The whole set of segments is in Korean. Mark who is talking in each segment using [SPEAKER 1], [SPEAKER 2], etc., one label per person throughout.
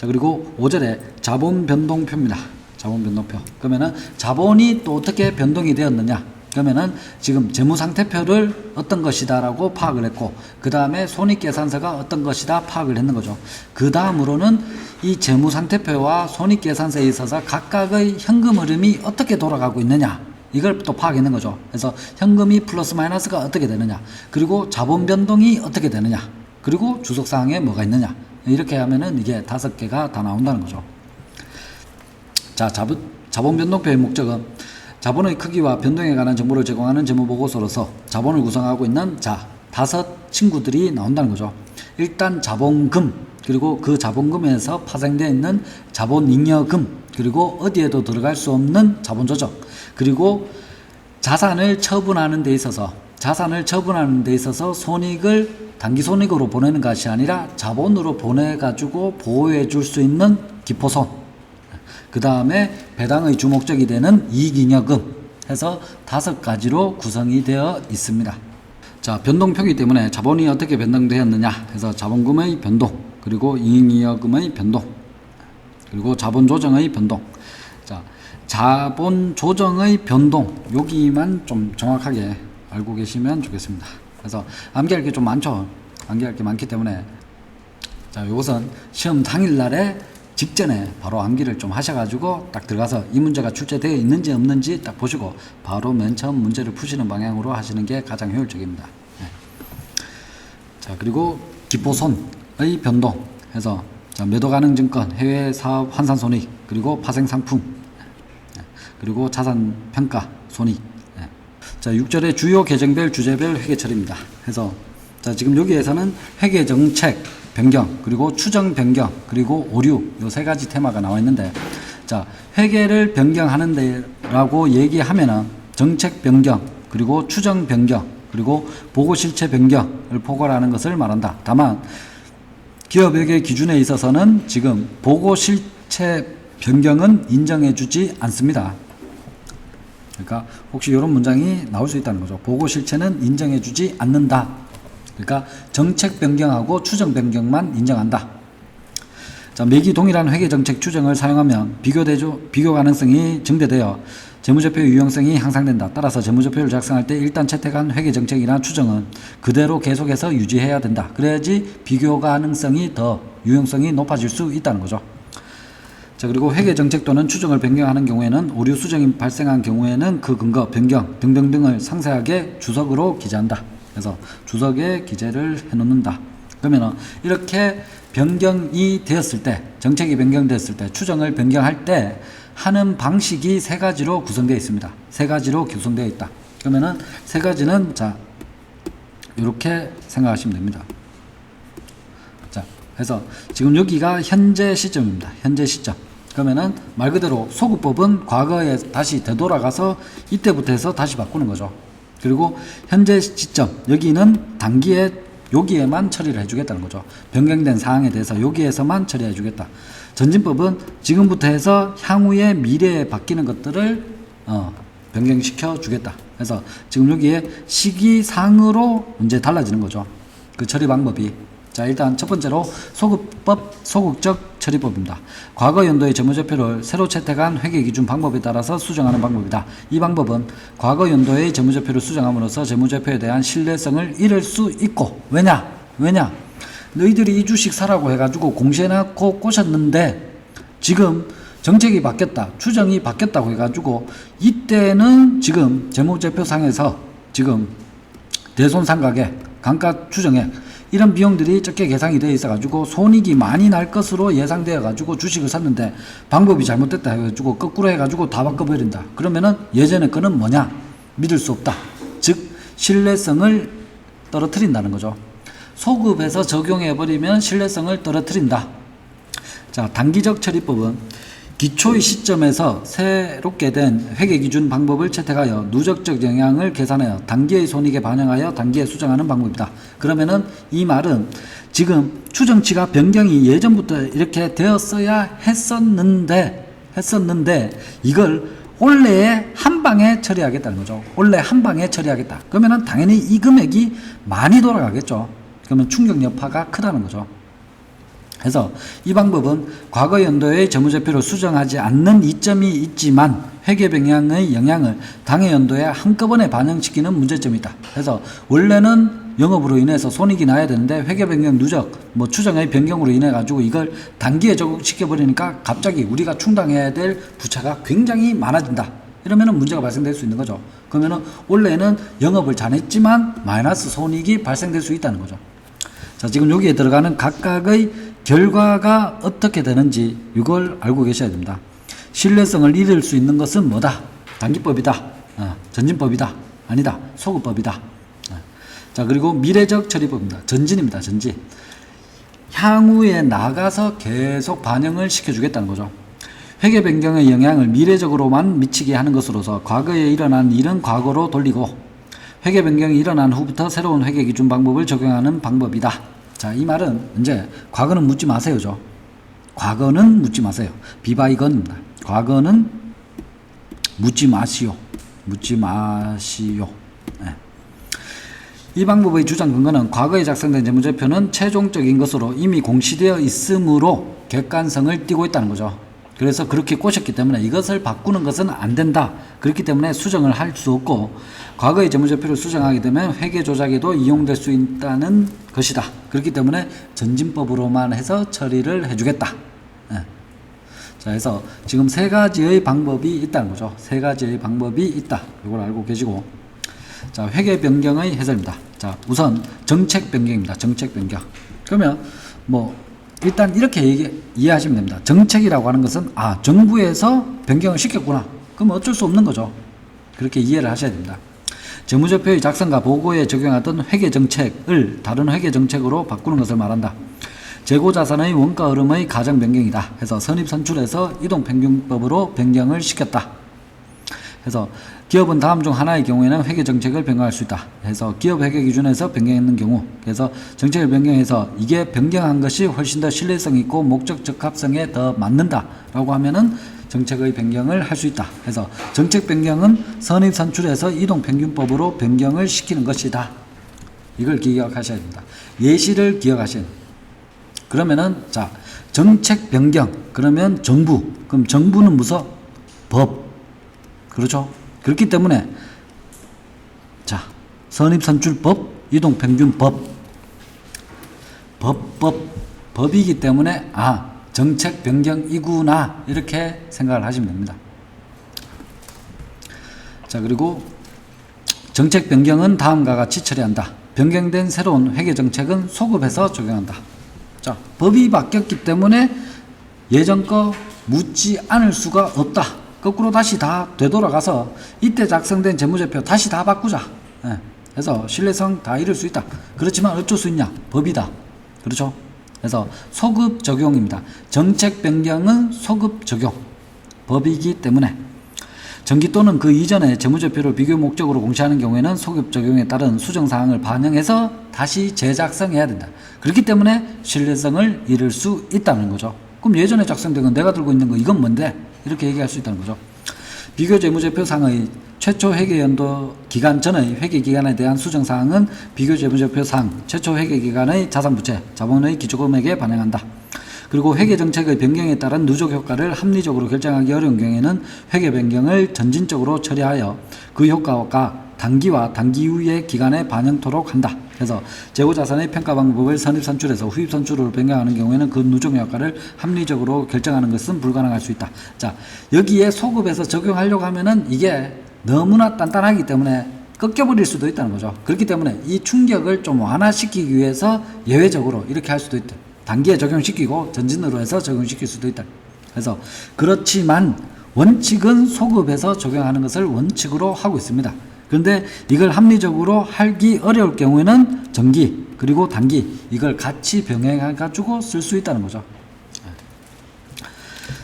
[SPEAKER 1] 자, 그리고 5절에 자본 변동표입니다. 자본 변동표. 그러면은 자본이 또 어떻게 변동이 되었느냐? 그러면은 지금 재무상태표를 어떤 것이다라고 파악을 했고, 그 다음에 손익계산서가 어떤 것이다 파악을 했는 거죠. 그 다음으로는 이 재무상태표와 손익계산서에 있어서 각각의 현금 흐름이 어떻게 돌아가고 있느냐, 이걸 또 파악했는 거죠. 그래서 현금이 플러스 마이너스가 어떻게 되느냐, 그리고 자본 변동이 어떻게 되느냐, 그리고 주석사항에 뭐가 있느냐, 이렇게 하면은 이게 5개가 다 나온다는 거죠. 자, 자본 변동표의 목적은 자본의 크기와 변동에 관한 정보를 제공하는 재무보고서로서 자본을 구성하고 있는 5 친구들이 나온다는 거죠. 일단 자본금, 그리고 그 자본금에서 파생되어 있는 자본잉여금, 그리고 어디에도 들어갈 수 없는 자본조정, 그리고 자산을 처분하는 데 있어서 손익을 단기손익으로 보내는 것이 아니라 자본으로 보내가지고 보호해 줄 수 있는 기포손, 그 다음에 배당의 주목적이 되는 이익잉여금 해서 5가지로 구성이 되어 있습니다. 자, 변동표이기 때문에 자본이 어떻게 변동되었느냐 해서 자본금의 변동, 그리고 이익잉여금의 변동, 그리고 자본조정의 변동. 자, 자본조정의 변동, 여기만 좀 정확하게 알고 계시면 좋겠습니다. 그래서 암기할 게 좀 많죠. 암기할 게 많기 때문에, 자, 이것은 시험 당일날에 직전에 바로 암기를 좀 하셔가지고 딱 들어가서 이 문제가 출제되어 있는지 없는지 딱 보시고 바로 맨 처음 문제를 푸시는 방향으로 하시는 게 가장 효율적입니다. 네. 자, 그리고 기포손의 변동 해서, 자, 매도 가능 증권, 해외 사업 환산 손익, 그리고 파생 상품, 네. 그리고 자산 평가 손익. 네. 자, 6절에 주요 계정별 주제별 회계 처리입니다. 해서, 자, 지금 여기에서는 회계 정책 변경, 그리고 추정 변경, 그리고 오류, 요 3가지 테마가 나와 있는데, 자, 회계를 변경하는 데라고 얘기하면은 정책 변경, 그리고 추정 변경, 그리고 보고 실체 변경을 포괄하는 것을 말한다. 다만 기업회계 기준에 있어서는 지금 보고 실체 변경은 인정해 주지 않습니다. 그러니까 혹시 이런 문장이 나올 수 있다는 거죠. 보고 실체는 인정해 주지 않는다. 그러니까 정책 변경하고 추정 변경만 인정한다. 자, 매기 동일한 회계 정책 추정을 사용하면 비교 가능성이 증대되어 재무제표의 유용성이 향상된다. 따라서 재무제표를 작성할 때 일단 채택한 회계 정책이나 추정은 그대로 계속해서 유지해야 된다. 그래야지 비교 가능성이 더 유용성이 높아질 수 있다는 거죠. 자, 그리고 회계 정책 또는 추정을 변경하는 경우에는 오류 수정이 발생한 경우에는 그 근거, 변경 등등등을 상세하게 주석으로 기재한다. 그래서 주석에 기재를 해놓는다. 그러면 이렇게 변경이 되었을 때, 정책이 변경되었을 때, 추정을 변경할 때 하는 방식이 3가지로 구성되어 있습니다. 3가지로 구성되어 있다. 그러면은 3가지는, 자, 이렇게 생각하시면 됩니다. 자, 그래서 지금 여기가 현재 시점입니다. 현재 시점. 그러면은 말 그대로 소급법은 과거에 다시 되돌아가서 이때부터 해서 다시 바꾸는 거죠. 그리고 현재 시점, 여기는 단기에 여기에만 처리를 해주겠다는 거죠. 변경된 사항에 대해서 여기에서만 처리해 주겠다. 전진법은 지금부터 해서 향후에 미래에 바뀌는 것들을 변경시켜 주겠다. 그래서 지금 여기에 시기상으로 문제 달라지는 거죠. 그 처리 방법이. 자, 일단 첫 번째로 소급법, 소극적 처리법입니다. 과거 연도의 재무제표를 새로 채택한 회계기준 방법에 따라서 수정하는 방법이다. 이 방법은 과거 연도의 재무제표를 수정함으로써 재무제표에 대한 신뢰성을 잃을 수 있고, 왜냐? 너희들이 이 주식 사라고 해가지고 공시해놓고 꼬셨는데 지금 정책이 바뀌었다, 추정이 바뀌었다고 해가지고 이때는 지금 재무제표상에서 지금 대손상가액, 감가 추정액 이런 비용들이 적게 계산이 되어 있어가지고 손익이 많이 날 것으로 예상되어가지고 주식을 샀는데 방법이 잘못됐다 해가지고 거꾸로 해가지고 다 바꿔버린다. 그러면은 예전에 거는 뭐냐? 믿을 수 없다. 즉 신뢰성을 떨어뜨린다는 거죠. 소급해서 적용해버리면 신뢰성을 떨어뜨린다. 자, 단기적 처리법은 기초의 시점에서 새롭게 된 회계기준 방법을 채택하여 누적적 영향을 계산하여 단기의 손익에 반영하여 단기에 수정하는 방법이다. 그러면은 이 말은 지금 추정치가 변경이 예전부터 이렇게 되었어야 했었는데 이걸 올해에 한 방에 처리하겠다는 거죠. 올해 한 방에 처리하겠다. 그러면은 당연히 이 금액이 많이 돌아가겠죠. 그러면 충격 여파가 크다는 거죠. 그래서 이 방법은 과거 연도의 재무제표를 수정하지 않는 이점이 있지만 회계 변경의 영향을 당해 연도에 한꺼번에 반영시키는 문제점이 있다. 그래서 원래는 영업으로 인해서 손익이 나야 되는데 회계 변경 누적, 추정의 변경으로 인해 가지고 이걸 단기에 적용시켜 버리니까 갑자기 우리가 충당해야 될 부채가 굉장히 많아진다. 이러면은 문제가 발생될 수 있는 거죠. 그러면은 원래는 영업을 잘했지만 마이너스 손익이 발생될 수 있다는 거죠. 자, 지금 여기에 들어가는 각각의 결과가 어떻게 되는지 이걸 알고 계셔야 됩니다. 신뢰성을 잃을 수 있는 것은 뭐다? 단기법이다. 전진법이다. 아니다. 소급법이다. 자, 그리고 미래적 처리법입니다. 전진입니다. 전진. 향후에 나가서 계속 반영을 시켜주겠다는 거죠. 회계 변경의 영향을 미래적으로만 미치게 하는 것으로서 과거에 일어난 일은 과거로 돌리고 회계 변경이 일어난 후부터 새로운 회계 기준 방법을 적용하는 방법이다. 자, 이 말은 이제 과거는 묻지 마세요죠. 과거는 묻지 마세요. 비바이건입니다. 과거는 묻지 마시오. 묻지 마시오. 네. 이 방법의 주장 근거는 과거에 작성된 재무제표는 최종적인 것으로 이미 공시되어 있으므로 객관성을 띠고 있다는 거죠. 그래서 그렇게 꼬셨기 때문에 이것을 바꾸는 것은 안 된다. 그렇기 때문에 수정을 할 수 없고 과거의 재무제표를 수정하게 되면 회계 조작에도 이용될 수 있다는 것이다. 그렇기 때문에 전진법으로만 해서 처리를 해주겠다. 네. 자, 그래서 지금 세 가지의 방법이 있다는 거죠. 세 가지의 방법이 있다. 이걸 알고 계시고, 자, 회계 변경의 해설입니다. 자, 우선 정책 변경입니다. 정책 변경. 그러면 일단 이렇게 이해하시면 됩니다. 정책이라고 하는 것은 정부에서 변경을 시켰구나. 그럼 어쩔 수 없는 거죠. 그렇게 이해를 하셔야 됩니다. 재무제표의 작성과 보고에 적용하던 회계정책을 다른 회계정책으로 바꾸는 것을 말한다. 재고자산의 원가 흐름의 가정 변경이다. 해서 선입선출해서 이동평균법으로 변경을 시켰다. 그래서 기업은 다음 중 하나의 경우에는 회계정책을 변경할 수 있다. 그래서 기업 회계기준에서 변경했는 경우, 그래서 정책을 변경해서 이게 변경한 것이 훨씬 더 신뢰성 있고 목적 적합성에 더 맞는다라고 하면은 정책의 변경을 할 수 있다. 그래서 정책 변경은 선입선출해서 이동평균법으로 변경을 시키는 것이다. 이걸 기억하셔야 됩니다. 예시를 기억하셔야 됩니다. 그러면은 자, 정책 변경 그러면 정부, 그럼 정부는 무슨 법, 그렇죠? 그렇기 때문에 자, 선입선출법, 이동평균법, 법이기 때문에 정책 변경이구나 이렇게 생각을 하시면 됩니다. 자, 그리고 정책 변경은 다음과 같이 처리한다. 변경된 새로운 회계정책은 소급해서 적용한다. 자, 법이 바뀌었기 때문에 예전 거 묻지 않을 수가 없다. 거꾸로 다시 다 되돌아가서 이때 작성된 재무제표 다시 다 바꾸자. 그래서 신뢰성 다 잃을 수 있다. 그렇지만 어쩔 수 있냐? 법이다. 그렇죠? 그래서 소급 적용입니다. 정책 변경은 소급 적용. 법이기 때문에 정기 또는 그 이전에 재무제표를 비교 목적으로 공시하는 경우에는 소급 적용에 따른 수정사항을 반영해서 다시 재작성해야 된다. 그렇기 때문에 신뢰성을 잃을 수 있다는 거죠. 그럼 예전에 작성된 건 내가 들고 있는 거 이건 뭔데? 이렇게 얘기할 수 있다는 거죠. 비교 재무제표상의 최초 회계연도 기간 전의 회계기간에 대한 수정사항은 비교 재무제표상 최초 회계기간의 자산부채, 자본의 기초금액에 반영한다. 그리고 회계정책의 변경에 따른 누적 효과를 합리적으로 결정하기 어려운 경우에는 회계 변경을 전진적으로 처리하여 그 효과가 단기와 단기 이후의 기간에 반영토록 한다. 그래서 재고자산의 평가 방법을 선입선출해서 후입선출로 변경하는 경우에는 그 누적 효과를 합리적으로 결정하는 것은 불가능할 수 있다. 자, 여기에 소급해서 적용하려고 하면은 이게 너무나 단단하기 때문에 꺾여버릴 수도 있다는 거죠. 그렇기 때문에 이 충격을 좀 완화시키기 위해서 예외적으로 이렇게 할 수도 있다. 단기에 적용시키고 전진으로 해서 적용시킬 수도 있다. 그래서 그렇지만 원칙은 소급해서 적용하는 것을 원칙으로 하고 있습니다. 그런데 이걸 합리적으로 하기 어려울 경우에는 정기 그리고 단기 이걸 같이 병행해 가지고 쓸 수 있다는 거죠.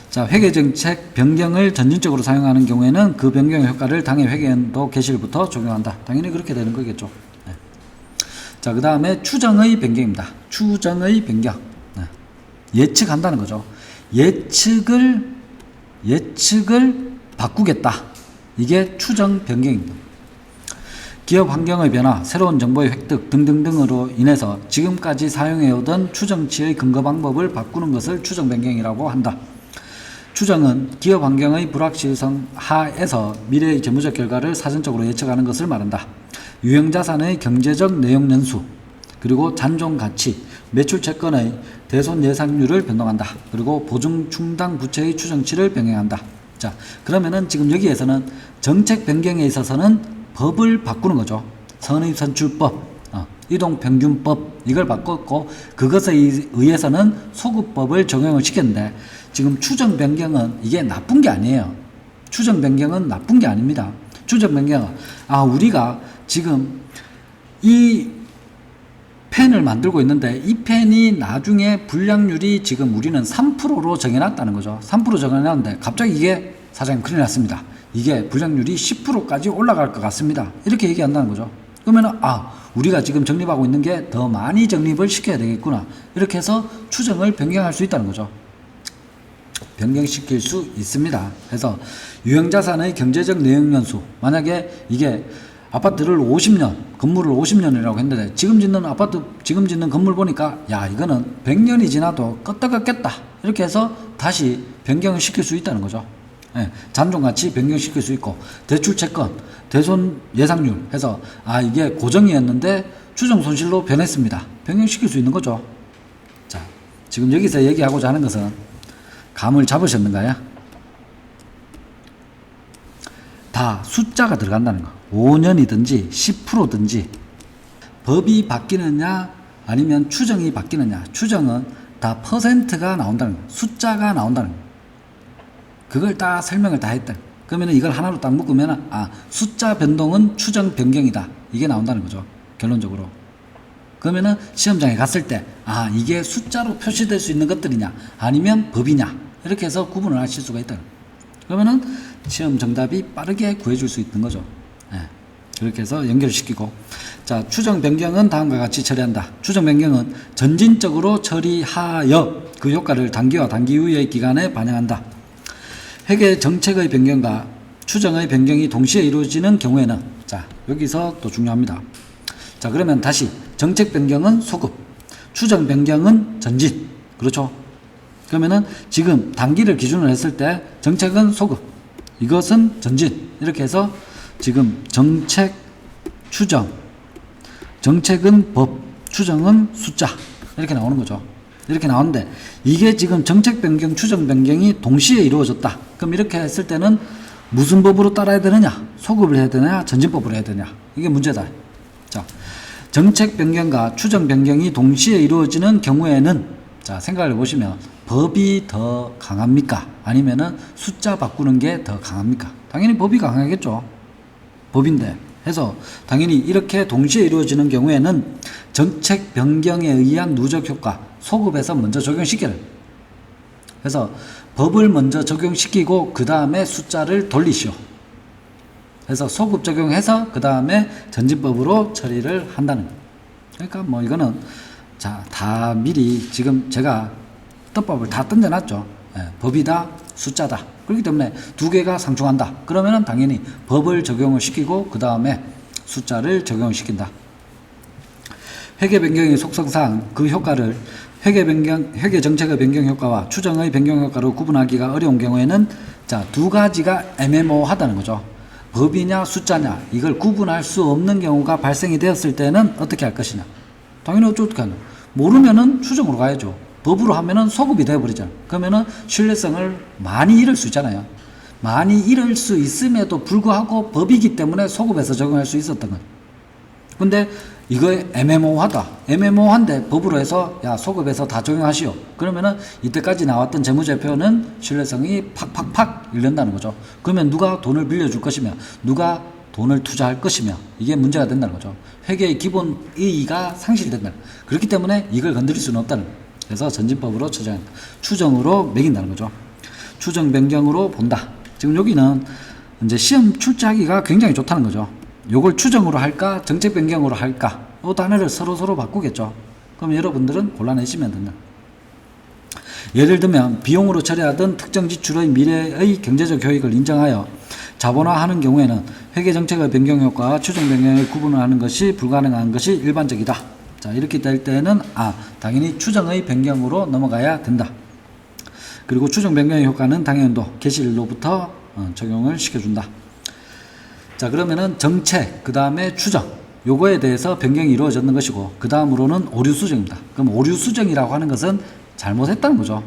[SPEAKER 1] 자, 회계정책 변경을 전진적으로 사용하는 경우에는 그 변경의 효과를 당해 회계연도 개시일부터 적용한다. 당연히 그렇게 되는 거겠죠. 네. 자, 그 다음에 추정의 변경입니다. 추정의 변경. 네. 예측한다는 거죠. 예측을 바꾸겠다. 이게 추정 변경입니다. 기업 환경의 변화, 새로운 정보의 획득 등등등으로 인해서 지금까지 사용해오던 추정치의 근거 방법을 바꾸는 것을 추정 변경이라고 한다. 추정은 기업 환경의 불확실성 하에서 미래의 재무적 결과를 사전적으로 예측하는 것을 말한다. 유형자산의 경제적 내용 연수, 그리고 잔존 가치, 매출 채권의 대손 예상률을 변동한다. 그리고 보증 충당 부채의 추정치를 변경한다. 자, 그러면은 지금 여기에서는 정책 변경에 있어서는 법을 바꾸는 거죠. 선입선출법, 이동평균법 이걸 바꿨고 그것에 의해서는 소급법을 적용을 시켰는데 지금 추정 변경은 이게 나쁜 게 아니에요. 추정 변경은 나쁜 게 아닙니다. 추정 변경은 우리가 지금 이 펜을 만들고 있는데 이 펜이 나중에 불량률이 지금 우리는 3%로 정해놨다는 거죠. 3% 정해놨는데 갑자기 이게 사장님 큰일 났습니다. 이게 불량률이 10%까지 올라갈 것 같습니다. 이렇게 얘기한다는 거죠. 그러면은 우리가 지금 적립하고 있는 게 더 많이 적립을 시켜야 되겠구나. 이렇게 해서 추정을 변경할 수 있다는 거죠. 변경시킬 수 있습니다. 그래서 유형자산의 경제적 내용 연수, 만약에 이게 아파트를 50년, 건물을 50년이라고 했는데 지금 짓는 건물 보니까 이거는 100년이 지나도 껐다가 깼다. 이렇게 해서 다시 변경을 시킬 수 있다는 거죠. 잔존가치 변경시킬 수 있고 대출채권, 대손 예상률 해서 이게 고정이었는데 추정 손실로 변했습니다. 변경시킬 수 있는 거죠. 자, 지금 여기서 얘기하고자 하는 것은 감을 잡으셨는가요? 다 숫자가 들어간다는 거. 5년이든지 10%든지 법이 바뀌느냐 아니면 추정이 바뀌느냐. 추정은 다 퍼센트가 나온다는 거. 숫자가 나온다는 거. 그걸 다 설명을 다 했다. 그러면 이걸 하나로 딱 묶으면 숫자 변동은 추정 변경이다. 이게 나온다는 거죠. 결론적으로. 그러면은 시험장에 갔을 때 이게 숫자로 표시될 수 있는 것들이냐 아니면 법이냐 이렇게 해서 구분을 하실 수가 있다. 그러면은 시험 정답이 빠르게 구해줄 수 있는 거죠. 그렇게 해서 연결시키고 자, 추정 변경은 다음과 같이 처리한다. 추정 변경은 전진적으로 처리하여 그 효과를 단기와 단기 이후의 기간에 반영한다. 회계 정책의 변경과 추정의 변경이 동시에 이루어지는 경우에는 자, 여기서 또 중요합니다. 자, 그러면 다시 정책 변경은 소급, 추정 변경은 전진. 그렇죠? 그러면은 지금 단기를 기준으로 했을 때 정책은 소급, 이것은 전진. 이렇게 해서 지금 정책, 추정, 정책은 법, 추정은 숫자. 이렇게 나오는 거죠. 이렇게 나오는데 이게 지금 정책 변경, 추정 변경이 동시에 이루어졌다. 그럼 이렇게 했을 때는 무슨 법으로 따라야 되느냐? 소급을 해야 되느냐? 전진법으로 해야 되느냐? 이게 문제다. 자, 정책 변경과 추정 변경이 동시에 이루어지는 경우에는 자, 생각을 해보시면 법이 더 강합니까? 아니면은 숫자 바꾸는 게 더 강합니까? 당연히 법이 강하겠죠. 법인데 해서 당연히 이렇게 동시에 이루어지는 경우에는 정책 변경에 의한 누적 효과 소급에서 먼저 적용시켜요. 그래서 법을 먼저 적용시키고 그 다음에 숫자를 돌리시오. 그래서 소급 적용해서 그 다음에 전진법으로 처리를 한다는 거예요. 그러니까 뭐 이거는 자, 다 미리 지금 제가 떡밥을 다 던져놨죠. 법이다, 숫자다. 그렇기 때문에 두 개가 상충한다. 그러면은 당연히 법을 적용을 시키고 그 다음에 숫자를 적용을 시킨다. 회계 변경의 속성상 그 효과를 회계 정책의 변경 효과와 추정의 변경 효과로 구분하기가 어려운 경우에는 자, 두 가지가 애매모호하다는 거죠. 법이냐 숫자냐 이걸 구분할 수 없는 경우가 발생이 되었을 때는 어떻게 할 것이냐. 당연히 어떻게 하냐. 모르면은 추정으로 가야죠. 법으로 하면은 소급이 되어버리잖아. 그러면은 신뢰성을 많이 잃을 수 있잖아요. 많이 잃을 수 있음에도 불구하고 법이기 때문에 소급해서 적용할 수 있었던 건. 근데 이거 애매모호하다. 애매모호한데 법으로 해서 야, 소급해서 다 적용하시오. 그러면은 이때까지 나왔던 재무제표는 신뢰성이 팍팍팍 잃는다는 거죠. 그러면 누가 돈을 빌려줄 것이며 누가 돈을 투자할 것이며 이게 문제가 된다는 거죠. 회계의 기본 의의가 상실된다. 그렇기 때문에 이걸 건드릴 수는 없다는 거예요. 그래서 전진법으로 추정으로 매긴다는 거죠. 추정 변경으로 본다. 지금 여기는 이제 시험 출제하기가 굉장히 좋다는 거죠. 요걸 추정으로 할까 정책 변경으로 할까 이 단어를 서로 바꾸겠죠. 그럼 여러분들은 골라내시면 된다. 예를 들면 비용으로 처리하던 특정 지출의 미래의 경제적 효익을 인정하여 자본화하는 경우에는 회계 정책의 변경 효과와 추정 변경을 구분을 하는 것이 불가능한 것이 일반적이다. 자, 이렇게 될 때는 당연히 추정의 변경으로 넘어가야 된다. 그리고 추정 변경의 효과는 당연도 개시일로부터 적용을 시켜준다. 자, 그러면은 정책, 그 다음에 추정, 요거에 대해서 변경이 이루어졌는 것이고, 그 다음으로는 오류 수정입니다. 그럼 오류 수정이라고 하는 것은 잘못했다는 거죠.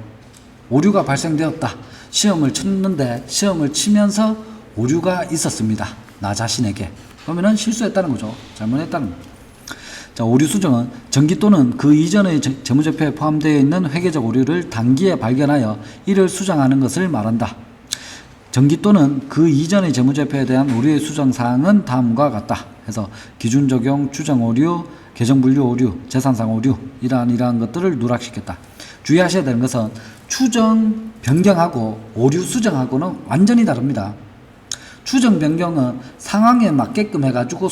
[SPEAKER 1] 오류가 발생되었다. 시험을 쳤는데 시험을 치면서 오류가 있었습니다. 나 자신에게. 그러면은 실수했다는 거죠. 잘못했다는 거죠. 자, 오류 수정은 정기 또는 그 이전의 재무제표에 포함되어 있는 회계적 오류를 단기에 발견하여 이를 수정하는 것을 말한다. 정기 또는 그 이전의 재무제표에 대한 오류의 수정사항은 다음과 같다. 해서 기준 적용, 추정 오류, 계정 분류 오류, 재산상 오류 이러한 것들을 누락시켰다. 주의하셔야 되는 것은 추정 변경하고 오류 수정하고는 완전히 다릅니다. 추정 변경은 상황에 맞게끔 해가지고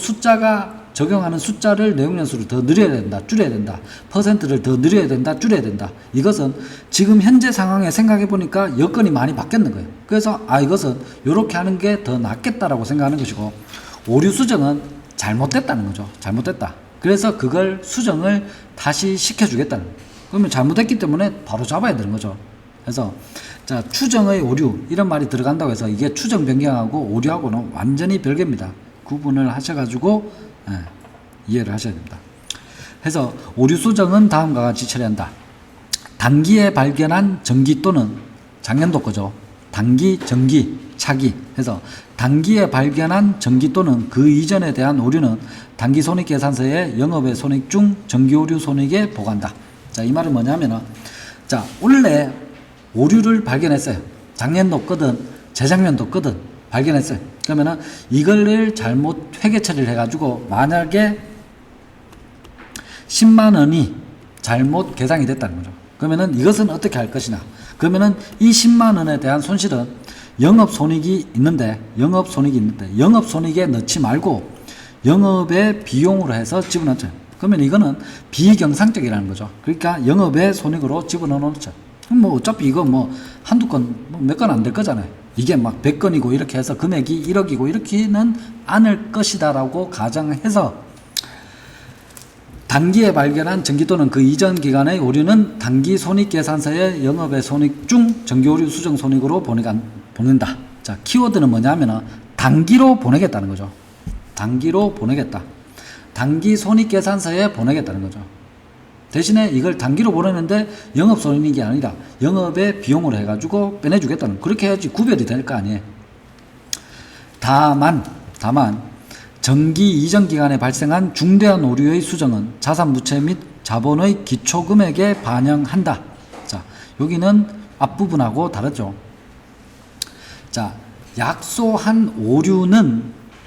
[SPEAKER 1] 적용하는 숫자를 내용연수를 더 늘려야 된다, 줄여야 된다, 퍼센트를 더 늘려야 된다, 줄여야 된다. 이것은 지금 현재 상황에 생각해 보니까 여건이 많이 바뀌었는 거예요. 그래서 이것은 이렇게 하는 게 더 낫겠다라고 생각하는 것이고, 오류 수정은 잘못됐다는 거죠. 잘못됐다. 그래서 그걸 수정을 다시 시켜주겠다는 거예요. 그러면 잘못했기 때문에 바로 잡아야 되는 거죠. 그래서 자, 추정의 오류 이런 말이 들어간다고 해서 이게 추정 변경하고 오류하고는 완전히 별개입니다. 구분을 하셔가지고 이해를 하셔야 됩니다. 그래서 오류 수정은 다음과 같이 처리한다. 단기에 발견한 정기 또는 작년도 거죠. 단기, 정기, 차기 해서 단기에 발견한 정기 또는 그 이전에 대한 오류는 단기 손익계산서에 영업의 손익 중 정기 오류 손익에 보고한다. 자, 이 말은 뭐냐면은, 자, 원래 오류를 발견했어요. 작년도 거든 재작년도 거든 발견했어요. 그러면은 이걸 잘못 회계 처리를 해가지고 만약에 10만 원이 잘못 계산이 됐다는 거죠. 그러면은 이것은 어떻게 할 것이냐. 그러면은 이 10만 원에 대한 손실은 영업손익이 있는데 영업손익에 넣지 말고 영업의 비용으로 해서 집어넣죠. 그러면 이거는 비경상적이라는 거죠. 그러니까 영업의 손익으로 집어넣어 놓죠. 뭐 어차피 이거 뭐 한두 건, 몇 건 안 될 거잖아요. 이게 막 100건이고 이렇게 해서 금액이 1억이고 이렇게는 않을 것이다라고 가정해서 단기에 발견한 정기 또는 그 이전 기간의 오류는 단기 손익계산서에 영업의 손익 중 정기오류 수정 손익으로 보낸다. 자, 키워드는 뭐냐면은 단기로 보내겠다는 거죠. 단기로 보내겠다. 단기 손익계산서에 보내겠다는 거죠. 대신에 이걸 단기로 보내는데 영업손익이 아니라 영업의 비용으로 해가지고 빼내주겠다는, 그렇게 해야지 구별이 될 거 아니에요. 다만 정기 이전 기간에 발생한 중대한 오류의 수정은 자산부채 및 자본의 기초금액에 반영한다. 자, 여기는 앞부분하고 다르죠. 자, 약소한 오류는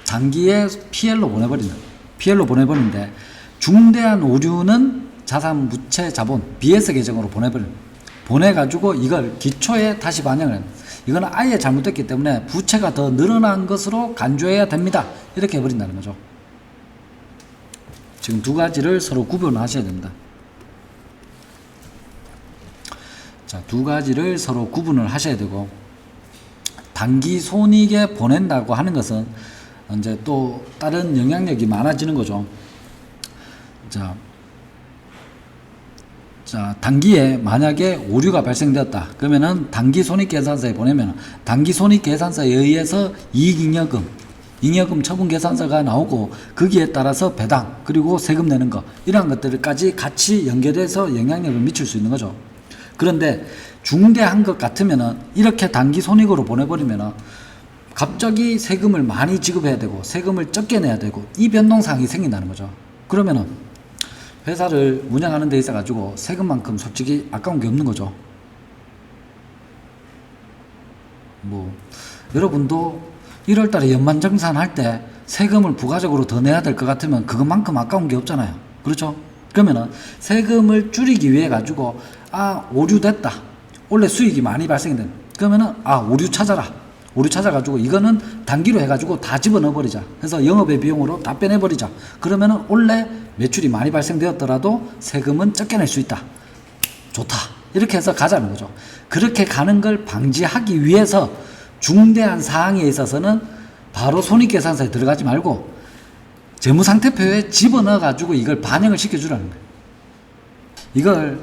[SPEAKER 1] 단기에 PL로 보내버리는데 중대한 오류는 자산부채 자본 BS 계정으로 보내가지고 이걸 기초에 다시 반영을 해요. 이거는 아예 잘못됐기 때문에 부채가 더 늘어난 것으로 간주해야 됩니다. 이렇게 해버린다는 거죠. 지금 두 가지를 서로 구분하셔야 됩니다. 자, 두 가지를 서로 구분을 하셔야 되고, 단기 손익에 보낸다고 하는 것은 이제 또 다른 영향력이 많아지는 거죠. 자, 단기에 만약에 오류가 발생되었다. 그러면은 단기 손익계산서에 보내면 단기 손익계산서에 의해서 잉여금 처분계산서가 나오고 거기에 따라서 배당 그리고 세금 내는 거 이러한 것들까지 같이 연계돼서 영향력을 미칠 수 있는 거죠. 그런데 중대한 것 같으면은 이렇게 단기 손익으로 보내버리면은 갑자기 세금을 많이 지급해야 되고 세금을 적게 내야 되고 이 변동사항이 생긴다는 거죠. 그러면은 회사를 운영하는 데 있어 가지고 세금만큼 솔직히 아까운 게 없는 거죠. 뭐 여러분도 1월달에 연말정산할 때 세금을 부가적으로 더 내야 될 것 같으면 그것만큼 아까운 게 없잖아요. 그렇죠? 그러면은 세금을 줄이기 위해 가지고 오류됐다. 원래 수익이 많이 발생된. 그러면은 오류 찾아가지고 이거는 단기로 해가지고 다 집어넣어버리자. 그래서 영업의 비용으로 다 빼내버리자. 그러면은 원래 매출이 많이 발생되었더라도 세금은 적게 낼 수 있다. 좋다. 이렇게 해서 가자는 거죠. 그렇게 가는 걸 방지하기 위해서 중대한 사항에 있어서는 바로 손익계산서에 들어가지 말고 재무상태표에 집어넣어가지고 이걸 반영을 시켜주라는 거예요. 이걸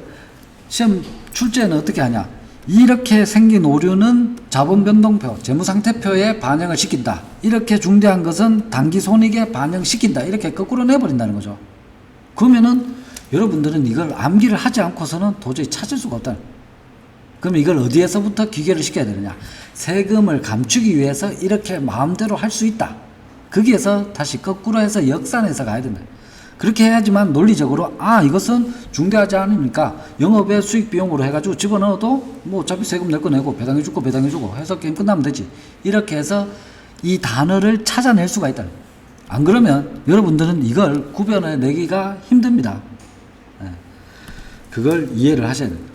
[SPEAKER 1] 시험 출제는 어떻게 하냐. 이렇게 생긴 오류는 자본변동표, 재무상태표에 반영을 시킨다. 이렇게 중대한 것은 당기손익에 반영시킨다. 이렇게 거꾸로 내버린다는 거죠. 그러면은 여러분들은 이걸 암기를 하지 않고서는 도저히 찾을 수가 없다. 그럼 이걸 어디에서부터 기계를 시켜야 되느냐. 세금을 감추기 위해서 이렇게 마음대로 할 수 있다. 거기에서 다시 거꾸로 해서 역산해서 가야 된다. 그렇게 해야지만 논리적으로 이것은 중대하지 않으니까 영업의 수익 비용으로 해가지고 집어넣어도 뭐 어차피 세금 낼 거 내고 배당해주고 해서 게임 끝나면 되지. 이렇게 해서 이 단어를 찾아낼 수가 있다. 안 그러면 여러분들은 이걸 구별해내기가 힘듭니다. 그걸 이해를 하셔야 됩니다.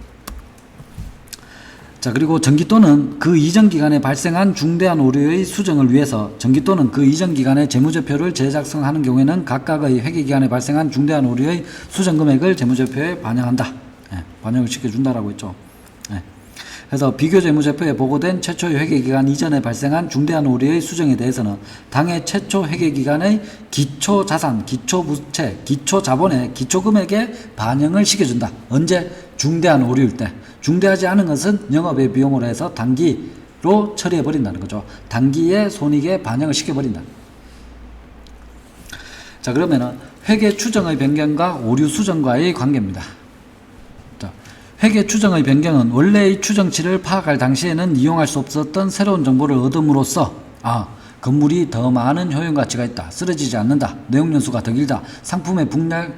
[SPEAKER 1] 자, 그리고 정기 또는 그 이전 기간에 발생한 중대한 오류의 수정을 위해서 정기 또는 그 이전 기간에 재무제표를 제작성하는 경우에는 각각의 회계기간에 발생한 중대한 오류의 수정 금액을 재무제표에 반영한다. 반영을 시켜준다라고 했죠. 그래서 비교재무제표에 보고된 최초의 회계기간 이전에 발생한 중대한 오류의 수정에 대해서는 당해 최초 회계기간의 기초자산, 기초부채, 기초자본의 기초금액에 반영을 시켜준다. 언제? 중대한 오류일 때. 중대하지 않은 것은 영업의 비용으로 해서 단기로 처리해버린다는 거죠. 단기의 손익에 반영을 시켜버린다. 자, 그러면은 회계 추정의 변경과 오류 수정과의 관계입니다. 회계 추정의 변경은 원래의 추정치를 파악할 당시에는 이용할 수 없었던 새로운 정보를 얻음으로써 건물이 더 많은 효용가치가 있다. 쓰러지지 않는다. 내용연수가 더 길다. 상품의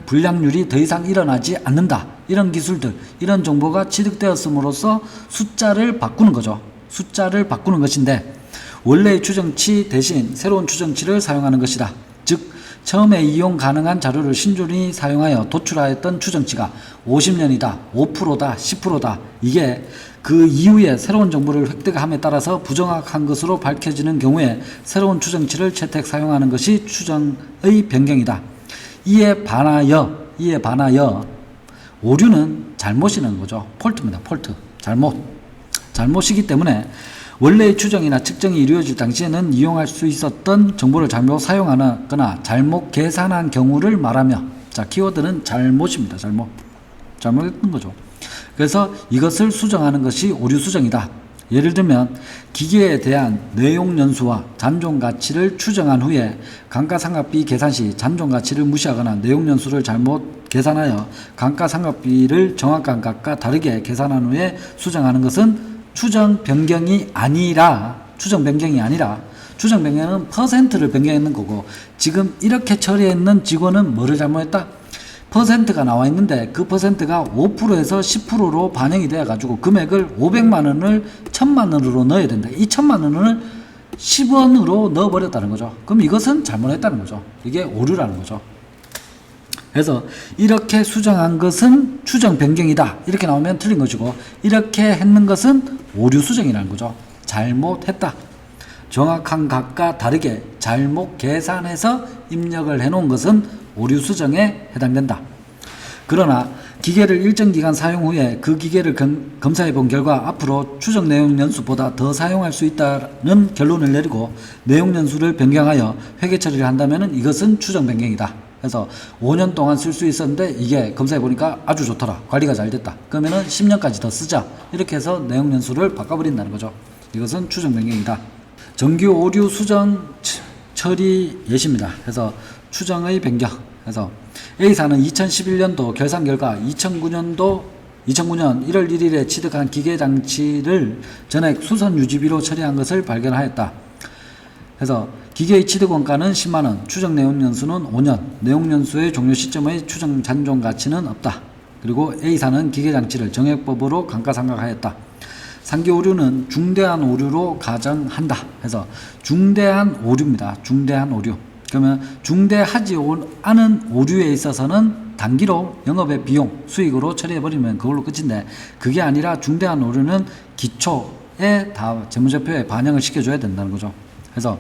[SPEAKER 1] 불량률이 더 이상 일어나지 않는다. 이런 기술들, 이런 정보가 취득되었음으로써 숫자를 바꾸는 거죠. 숫자를 바꾸는 것인데 원래의 추정치 대신 새로운 추정치를 사용하는 것이다. 즉 처음에 이용 가능한 자료를 신중히 사용하여 도출하였던 추정치가 50년이다, 5%다, 10%다. 이게 그 이후에 새로운 정보를 획득함에 따라서 부정확한 것으로 밝혀지는 경우에 새로운 추정치를 채택 사용하는 것이 추정의 변경이다. 이에 반하여 오류는 잘못이라는 거죠. 폴트입니다. 폴트. 잘못이기 때문에 원래의 추정이나 측정이 이루어질 당시에는 이용할 수 있었던 정보를 잘못 사용하거나 잘못 계산한 경우를 말하며, 자, 키워드는 잘못입니다. 잘못했던 거죠. 그래서 이것을 수정하는 것이 오류 수정이다. 예를 들면 기계에 대한 내용연수와 잔존가치를 추정한 후에 감가상각비 계산 시 잔존가치를 무시하거나 내용연수를 잘못 계산하여 감가상각비를 정확감각과 다르게 계산한 후에 수정하는 것은 추정 변경이 아니라 추정 변경은 퍼센트를 변경했는 거고, 지금 이렇게 처리했는 직원은 뭐를 잘못했다? 퍼센트가 나와 있는데 그 퍼센트가 5%에서 10%로 반영이 되어 가지고 금액을 500만 원을 1000만 원으로 넣어야 된다. 이 1000만 원을 10원으로 넣어 버렸다는 거죠. 그럼 이것은 잘못했다는 거죠. 이게 오류라는 거죠. 그래서 이렇게 수정한 것은 추정 변경이다. 이렇게 나오면 틀린 것이고, 이렇게 했는 것은 오류 수정이라는 거죠. 잘못했다. 정확한 값과 다르게 잘못 계산해서 입력을 해놓은 것은 오류 수정에 해당된다. 그러나 기계를 일정 기간 사용 후에 그 기계를 검사해 본 결과 앞으로 추정 내용 연수보다 더 사용할 수 있다는 결론을 내리고 내용 연수를 변경하여 회계 처리를 한다면 이것은 추정 변경이다. 그래서 5년 동안 쓸 수 있었는데 이게 검사해 보니까 아주 좋더라. 관리가 잘 됐다. 그러면은 10년까지 더 쓰자. 이렇게 해서 내용 연수를 바꿔버린다는 거죠. 이것은 추정 변경이다. 정규 오류 수정 처리 예시입니다. 그래서 추정의 변경. 그래서 A사는 2011년도 결산 결과 2009년 1월 1일에 취득한 기계장치를 전액 수선 유지비로 처리한 것을 발견하였다. 그래서 기계의 취득 원가는 10만원, 추정 내용연수는 5년, 내용연수의 종료 시점의 추정 잔존 가치는 없다. 그리고 A사는 기계장치를 정액법으로 감가상각하였다. 상기 오류는 중대한 오류로 가정한다. 그래서 중대한 오류입니다. 중대한 오류. 그러면 중대하지 않은 오류에 있어서는 단기로 영업의 비용, 수익으로 처리해버리면 그걸로 끝인데, 그게 아니라 중대한 오류는 기초에 다 재무제표에 반영을 시켜줘야 된다는 거죠. 그래서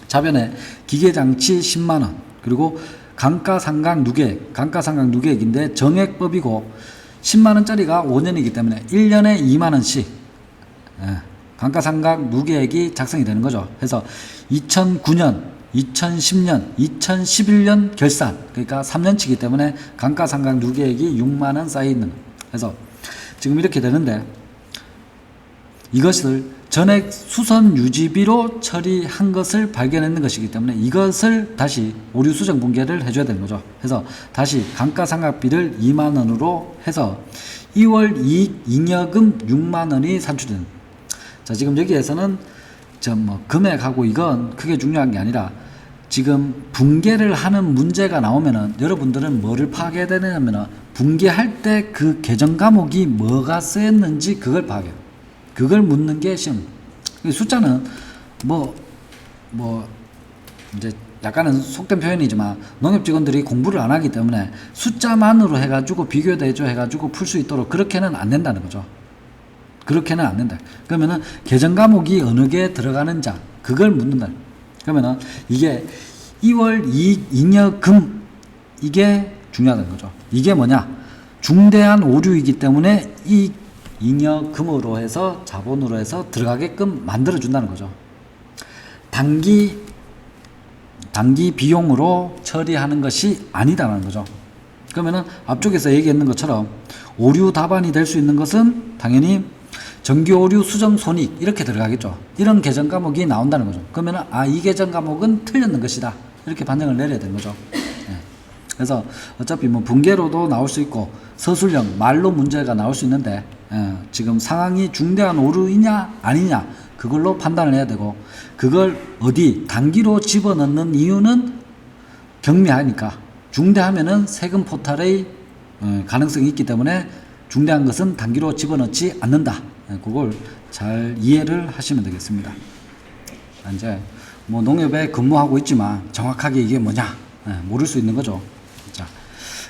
[SPEAKER 1] 자변에 기계장치 10만원, 그리고 감가상각 누계액인데 정액법이고 10만원짜리가 5년이기 때문에 1년에 2만원씩 감가상각 누계액이 작성이 되는 거죠. 그래서 2009년, 2010년, 2011년 결산, 그러니까 3년치이기 때문에 감가상각 누계액이 6만 원 쌓여 있는. 그래서 지금 이렇게 되는데 이것을 전액 수선 유지비로 처리한 것을 발견했는 것이기 때문에 이것을 다시 오류 수정 분계를 해줘야 되는 거죠. 그래서 다시 감가상각비를 2만 원으로 해서 2월 이익 잉여금 6만 원이 산출되는. 자, 지금 여기에서는 금액하고 이건 크게 중요한 게 아니라 지금 분계를 하는 문제가 나오면은 여러분들은 뭐를 파악해야 되냐면은 분계할 때 그 계정 과목이 뭐가 쓰였는지 그걸 파악해요. 그걸 묻는 게 시험. 숫자는 이제 약간은 속된 표현이지만 농협 직원들이 공부를 안 하기 때문에 숫자만으로 해가지고 비교 대조 해가지고 풀 수 있도록 그렇게는 안 된다는 거죠. 그렇게는 안 된다. 그러면은 계정 과목이 어느 게 들어가는 자 그걸 묻는다. 그러면은 이게 2월 이익 잉여금 이게 중요하다는 거죠. 이게 뭐냐? 중대한 오류이기 때문에 이 잉여금으로 해서 자본으로 해서 들어가게끔 만들어 준다는 거죠. 단기 비용으로 처리하는 것이 아니다라는 거죠. 그러면은 앞쪽에서 얘기했는 것처럼 오류 답안이 될 수 있는 것은 당연히 정기 오류 수정 손익 이렇게 들어가겠죠. 이런 계정 과목이 나온다는 거죠. 그러면은 이 계정 과목은 틀렸는 것이다. 이렇게 판정을 내려야 되는 거죠. 그래서 어차피 분계로도 나올 수 있고 서술형 말로 문제가 나올 수 있는데 지금 상황이 중대한 오류이냐 아니냐 그걸로 판단을 해야 되고 그걸 어디 단기로 집어넣는 이유는 경미하니까 중대하면은 세금 포탈의 가능성이 있기 때문에 중대한 것은 단기로 집어넣지 않는다. 그걸 잘 이해를 하시면 되겠습니다. 이제 농협에 근무하고 있지만 정확하게 이게 뭐냐 모를 수 있는 거죠. 자,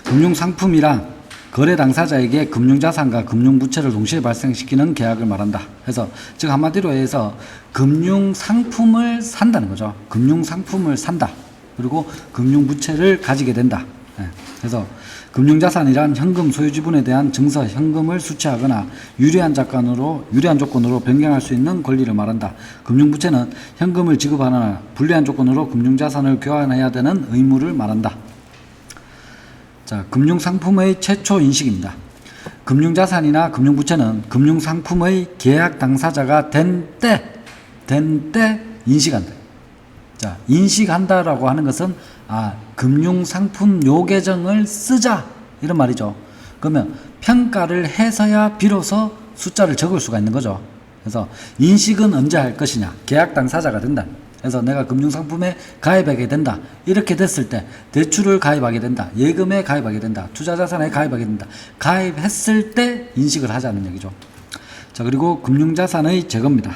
[SPEAKER 1] 금융상품이란 거래 당사자에게 금융자산과 금융부채를 동시에 발생시키는 계약을 말한다. 그래서 즉 한마디로 해서 금융상품을 산다는 거죠. 금융상품을 산다. 그리고 금융부채를 가지게 된다. 그래서 금융자산이란 현금 소유지분에 대한 증서 현금을 수취하거나 유리한 조건으로 변경할 수 있는 권리를 말한다. 금융부채는 현금을 지급하거나 불리한 조건으로 금융자산을 교환해야 되는 의무를 말한다. 자, 금융상품의 최초 인식입니다. 금융자산이나 금융부채는 금융상품의 계약 당사자가 된 때 인식한다. 자, 인식한다라고 하는 것은 금융상품 요 계정을 쓰자 이런 말이죠. 그러면 평가를 해서야 비로소 숫자를 적을 수가 있는 거죠. 그래서 인식은 언제 할 것이냐? 계약 당사자가 된다. 그래서 내가 금융상품에 가입하게 된다. 이렇게 됐을 때 대출을 가입하게 된다. 예금에 가입하게 된다. 투자자산에 가입하게 된다. 가입했을 때 인식을 하자는 얘기죠. 자, 그리고 금융자산의 제거입니다.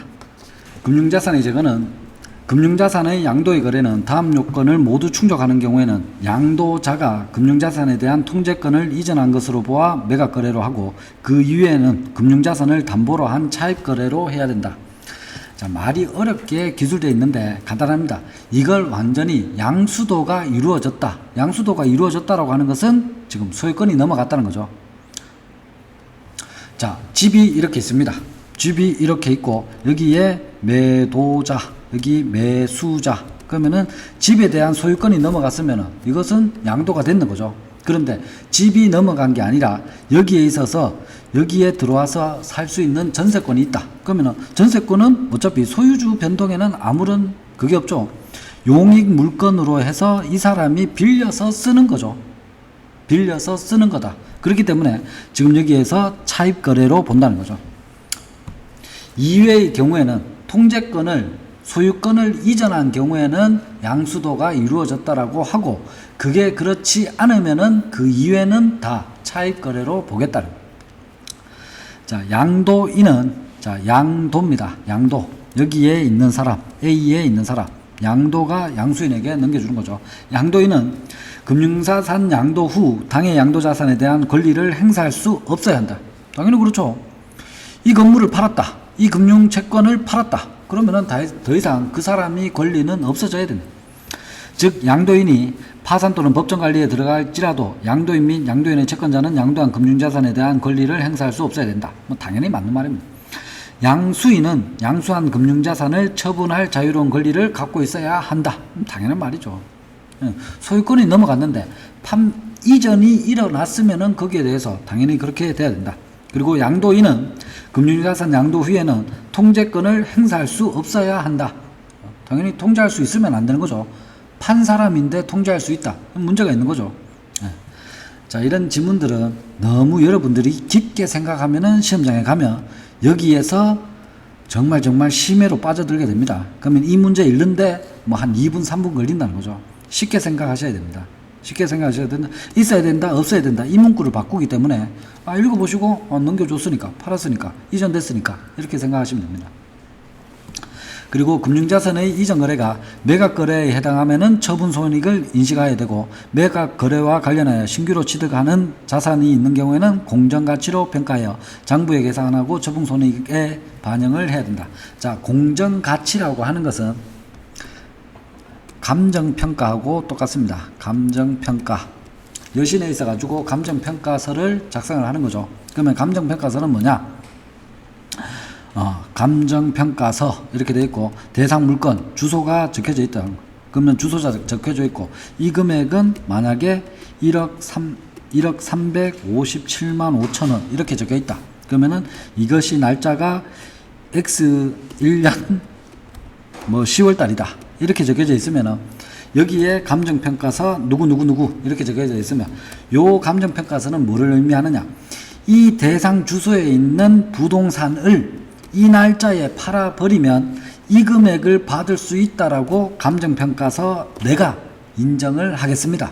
[SPEAKER 1] 금융자산의 제거는 금융자산의 양도의 거래는 다음 요건을 모두 충족하는 경우에는 양도자가 금융자산에 대한 통제권을 이전한 것으로 보아 매각거래로 하고 그 이후에는 금융자산을 담보로 한 차입거래로 해야 된다. 자, 말이 어렵게 기술되어 있는데 간단합니다. 이걸 완전히 양수도가 이루어졌다. 양수도가 이루어졌다라고 하는 것은 지금 소유권이 넘어갔다는 거죠. 자, 집이 이렇게 있습니다. 집이 이렇게 있고 여기에 매도자 여기 매수자 그러면은 집에 대한 소유권이 넘어갔으면은 이것은 양도가 됐는 거죠. 그런데 집이 넘어간 게 아니라 여기에 있어서 여기에 들어와서 살 수 있는 전세권이 있다. 그러면은 전세권은 어차피 소유주 변동에는 아무런 그게 없죠. 용익 물건으로 해서 이 사람이 빌려서 쓰는 거죠. 빌려서 쓰는 거다. 그렇기 때문에 지금 여기에서 차입거래로 본다는 거죠. 이외의 경우에는 통제권을 소유권을 이전한 경우에는 양수도가 이루어졌다라고 하고 그게 그렇지 않으면은 그 이외는 다 차입거래로 보겠다는 거예요. 자, 양도인은 양도입니다. 양도. 여기에 있는 사람, A에 있는 사람. 양도가 양수인에게 넘겨주는 거죠. 양도인은 금융자산 양도 후 당해 양도자산에 대한 권리를 행사할 수 없어야 한다. 당연히 그렇죠. 이 건물을 팔았다. 이 금융채권을 팔았다. 그러면은 더 이상 그 사람이 권리는 없어져야 된다. 즉 양도인이 파산 또는 법정관리에 들어갈지라도 양도인 및 양도인의 채권자는 양도한 금융자산에 대한 권리를 행사할 수 없어야 된다. 당연히 맞는 말입니다. 양수인은 양수한 금융자산을 처분할 자유로운 권리를 갖고 있어야 한다. 당연한 말이죠. 소유권이 넘어갔는데 이전이 일어났으면은 거기에 대해서 당연히 그렇게 돼야 된다. 그리고 양도인은 금융자산 양도 후에는 통제권을 행사할 수 없어야 한다. 당연히 통제할 수 있으면 안 되는 거죠. 판 사람인데 통제할 수 있다. 문제가 있는 거죠. 자, 이런 지문들은 너무 여러분들이 깊게 생각하면은 시험장에 가면 여기에서 정말 심해로 빠져들게 됩니다. 그러면 이 문제 읽는데 뭐 한 2분, 3분 걸린다는 거죠. 쉽게 생각하셔야 됩니다. 쉽게 생각하셔야 된다. 있어야 된다, 없어야 된다. 이 문구를 바꾸기 때문에 읽어보시고 넘겨줬으니까, 팔았으니까, 이전됐으니까 이렇게 생각하시면 됩니다. 그리고 금융자산의 이전 거래가 매각 거래에 해당하면은 처분 손익을 인식해야 되고, 매각 거래와 관련하여 신규로 취득하는 자산이 있는 경우에는 공정가치로 평가하여 장부에 계산하고 처분 손익에 반영을 해야 된다. 자, 공정가치라고 하는 것은 감정평가하고 똑같습니다. 감정평가. 여신에 있어가지고 감정평가서를 작성을 하는 거죠. 그러면 감정평가서는 뭐냐? 감정평가서 이렇게 되어 있고, 대상 물건 주소가 적혀져 있다. 그러면 주소가 적혀져 있고, 이 금액은 만약에 1억 357만 5천 원 이렇게 적혀 있다. 그러면은 이것이 날짜가 X 1년 10월 달이다. 이렇게 적혀져 있으면은 여기에 감정평가서 누구 이렇게 적혀져 있으면 요 감정평가서는 뭐를 의미하느냐? 이 대상 주소에 있는 부동산을 이 날짜에 팔아버리면 이 금액을 받을 수 있다라고 감정평가서 내가 인정을 하겠습니다.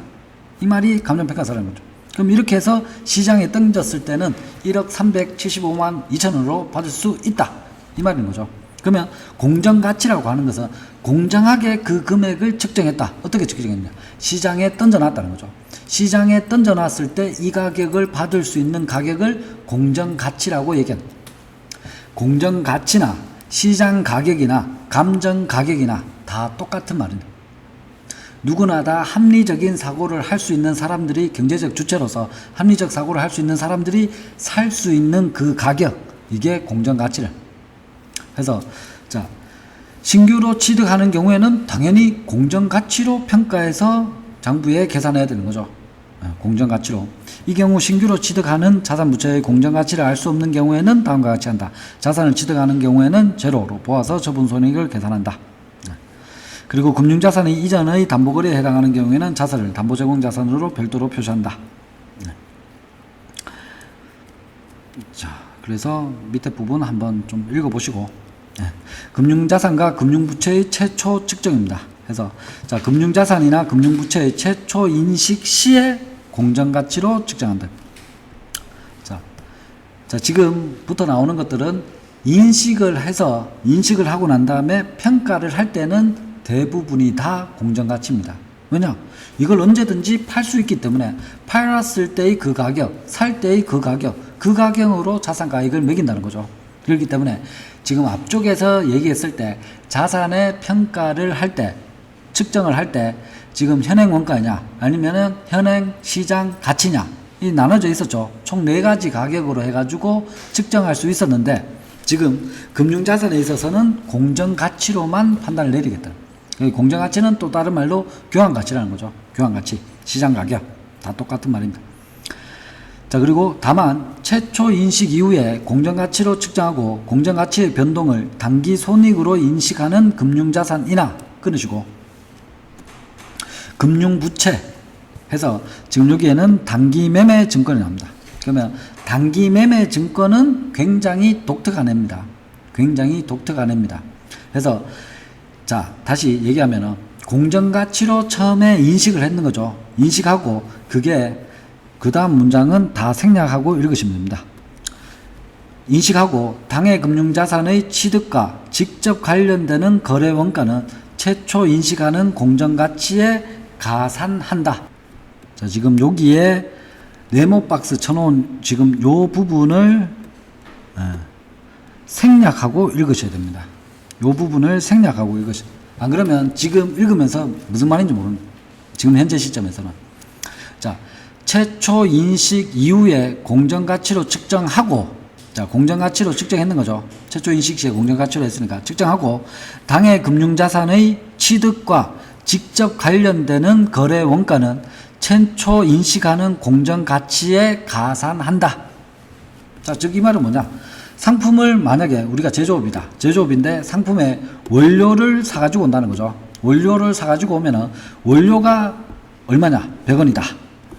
[SPEAKER 1] 이 말이 감정평가서라는 거죠. 그럼 이렇게 해서 시장에 던졌을 때는 1억 375만 2천 원으로 받을 수 있다. 이 말인 거죠. 그러면 공정가치라고 하는 것은 공정하게 그 금액을 측정했다. 어떻게 측정했냐? 시장에 던져놨다는 거죠. 시장에 던져놨을 때 이 가격을 받을 수 있는 가격을 공정가치라고 얘기합니다. 공정가치나 시장 가격이나 감정 가격이나 다 똑같은 말입니다. 누구나 다 합리적인 사고를 할 수 있는 사람들이, 경제적 주체로서 합리적 사고를 할 수 있는 사람들이 살 수 있는 그 가격, 이게 공정가치를. 그래서 자, 신규로 취득하는 경우에는 당연히 공정가치로 평가해서 장부에 계산해야 되는 거죠. 공정가치로. 이 경우 신규로 취득하는 자산부채의 공정가치를 알 수 없는 경우에는 다음과 같이 한다. 자산을 취득하는 경우에는 제로로 보아서 처분손익을 계산한다. 그리고 금융자산이 이전의 담보거래에 해당하는 경우에는 자산을 담보제공자산으로 별도로 표시한다. 자, 그래서 밑에 부분 한번 좀 읽어보시고, 금융자산과 금융부채의 최초 측정입니다. 그래서 자, 금융자산이나 금융부채의 최초 인식 시에 공정가치로 측정한다. 자, 지금부터 나오는 것들은 인식을 하고 난 다음에 평가를 할 때는 대부분이 다 공정가치입니다. 왜냐? 이걸 언제든지 팔 수 있기 때문에 팔았을 때의 그 가격, 살 때의 그 가격, 그 가격으로 자산가액을 매긴다는 거죠. 그렇기 때문에 지금 앞쪽에서 얘기했을 때 자산의 평가를 할 때, 측정을 할 때 지금 현행 원가냐 아니면은 현행 시장 가치냐 이 나눠져 있었죠. 총 4가지 가격으로 해가지고 측정할 수 있었는데 지금 금융자산에 있어서는 공정가치로만 판단을 내리겠다. 공정가치는 또 다른 말로 교환가치라는 거죠. 교환가치, 시장가격 다 똑같은 말입니다. 자, 그리고 다만 최초 인식 이후에 공정가치로 측정하고 공정가치의 변동을 단기 손익으로 인식하는 금융자산이나 끊으시고, 금융부채 해서 지금 여기에는 단기 매매 증권이 나옵니다. 그러면 단기 매매 증권은 굉장히 독특한 애입니다. 굉장히 독특한 애입니다. 그래서 자, 다시 얘기하면은 공정가치로 처음에 인식을 했는 거죠. 인식하고 그게 그 다음 문장은 다 생략하고 읽으시면 됩니다. 인식하고 당해 금융자산의 취득과 직접 관련되는 거래 원가는 최초 인식하는 공정가치에 가산한다. 자, 지금 여기에 네모박스 쳐놓은 지금 요 부분을 생략하고 읽으셔야 됩니다. 요 부분을 생략하고 읽으셔야 됩니다. 안 그러면 지금 읽으면서 무슨 말인지 모릅니다. 지금 현재 시점에서는. 자, 최초 인식 이후에 공정가치로 측정하고, 자, 자, 공정가치로 측정했는 거죠. 최초 인식 시에 공정가치로 했으니까 측정하고 당해 금융자산의 취득과 직접 관련되는 거래 원가는 최초 인식하는 공정가치에 가산한다. 자, 즉 이 말은 뭐냐? 상품을 만약에 우리가 제조업이다. 제조업인데 상품의 원료를 사가지고 온다는 거죠. 원료를 사가지고 오면은 원료가 얼마냐? 100원이다.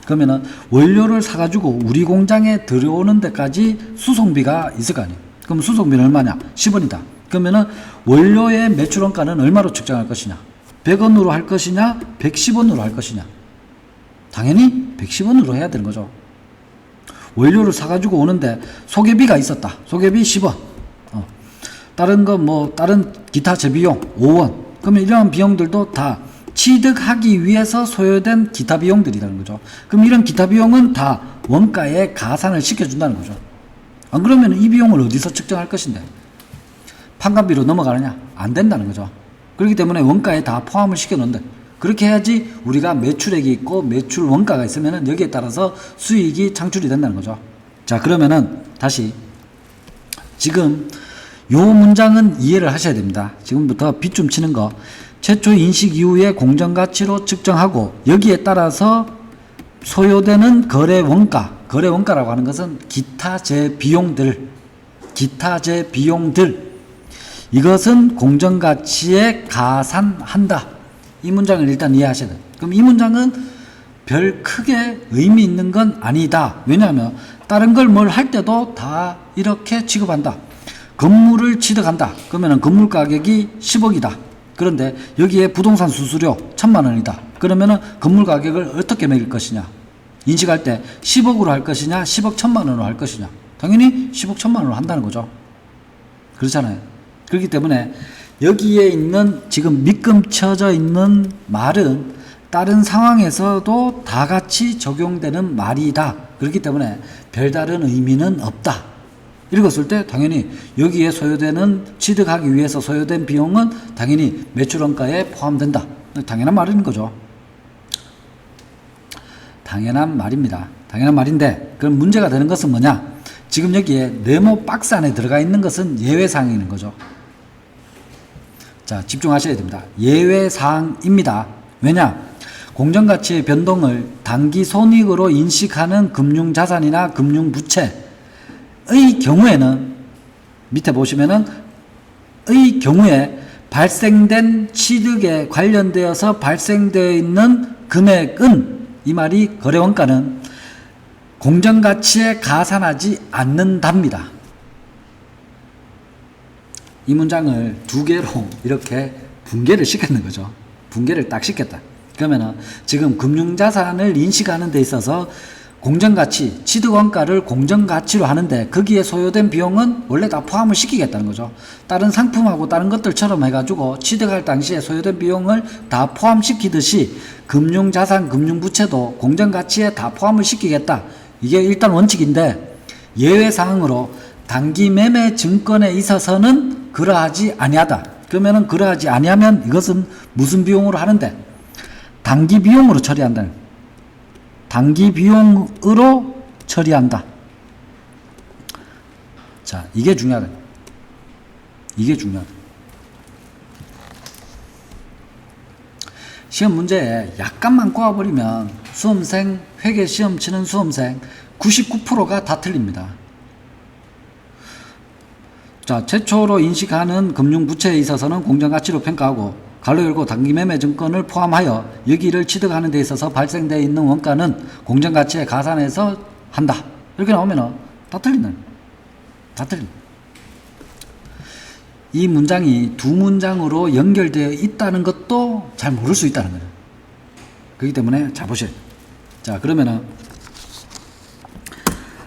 [SPEAKER 1] 그러면은 원료를 사가지고 우리 공장에 들어오는 데까지 수송비가 있을 거 아니에요. 그럼 수송비는 얼마냐? 10원이다. 그러면은 원료의 매출원가는 얼마로 측정할 것이냐? 100원으로 할 것이냐? 110원으로 할 것이냐? 당연히 110원으로 해야 되는 거죠. 원료를 사가지고 오는데 소개비가 있었다. 소개비 10원. 다른 거 다른 기타 재비용 5원. 그러면 이런 비용들도 다 취득하기 위해서 소요된 기타 비용들이라는 거죠. 그럼 이런 기타 비용은 다 원가에 가산을 시켜준다는 거죠. 안 그러면 이 비용을 어디서 측정할 것인데? 판관비로 넘어가느냐? 안 된다는 거죠. 그렇기 때문에 원가에 다 포함을 시켜놓는데 그렇게 해야지 우리가 매출액이 있고 매출 원가가 있으면 여기에 따라서 수익이 창출이 된다는 거죠. 자, 그러면은 다시 지금 요 문장은 이해를 하셔야 됩니다. 지금부터 빗좀 치는 거 최초 인식 이후에 공정가치로 측정하고 여기에 따라서 소요되는 거래 원가라고 하는 것은 기타 재비용들 이것은 공정가치에 가산한다. 이 문장을 일단 이해하셔야 돼요. 그럼 이 문장은 별 크게 의미 있는 건 아니다. 왜냐하면 다른 걸 뭘 할 때도 다 이렇게 취급한다. 건물을 취득한다. 그러면 건물 가격이 10억이다. 그런데 여기에 부동산 수수료 1,000만 원이다. 그러면은 건물 가격을 어떻게 매길 것이냐? 인식할 때 10억으로 할 것이냐? 10억 1,000만 원으로 할 것이냐? 당연히 10억 1,000만 원으로 한다는 거죠. 그렇잖아요. 그렇기 때문에 여기에 있는 지금 밑금 쳐져 있는 말은 다른 상황에서도 다 같이 적용되는 말이다. 그렇기 때문에 별다른 의미는 없다. 읽었을 때 당연히 여기에 소요되는 취득하기 위해서 소요된 비용은 당연히 매출원가에 포함된다. 당연한 말인 거죠. 당연한 말입니다. 당연한 말인데 그럼 문제가 되는 것은 뭐냐? 지금 여기에 네모 박스 안에 들어가 있는 것은 예외사항인 거죠. 자, 집중하셔야 됩니다. 예외사항입니다. 왜냐? 공정가치의 변동을 단기 손익으로 인식하는 금융자산이나 금융부채의 경우에는 밑에 보시면은 의 경우에 발생된 취득에 관련되어서 발생되어 있는 금액은 이 말이 거래원가는 공정가치에 가산하지 않는답니다. 이 문장을 두 개로 이렇게 분개를 시켰는 거죠. 분개를 딱 시켰다. 그러면은 지금 금융자산을 인식하는 데 있어서 공정가치, 취득원가를 공정가치로 하는데 거기에 소요된 비용은 원래 다 포함을 시키겠다는 거죠. 다른 상품하고 다른 것들처럼 해가지고 취득할 당시에 소요된 비용을 다 포함시키듯이 금융자산, 금융부채도 공정가치에 다 포함을 시키겠다. 이게 일단 원칙인데 예외사항으로 단기 매매 증권에 있어서는 그러하지 아니하다. 그러면은 그러하지 아니하면 이것은 무슨 비용으로 하는데? 단기 비용으로 처리한다. 단기 비용으로 처리한다. 자, 이게 중요하다. 이게 중요하다. 시험 문제에 약간만 꼬아버리면 수험생, 회계 시험 치는 수험생 99%가 다 틀립니다. 자, 최초로 인식하는 금융부채에 있어서는 공정가치로 평가하고 가로 열고 단기매매 증권을 포함하여 여기를 취득하는 데 있어서 발생되어 있는 원가는 공정가치에 가산해서 한다. 이렇게 나오면 다 틀린다. 다 틀린. 이 문장이 두 문장으로 연결되어 있다는 것도 잘 모를 수 있다는 거예요. 그렇기 때문에 잘 보셔야 돼요. 자, 그러면은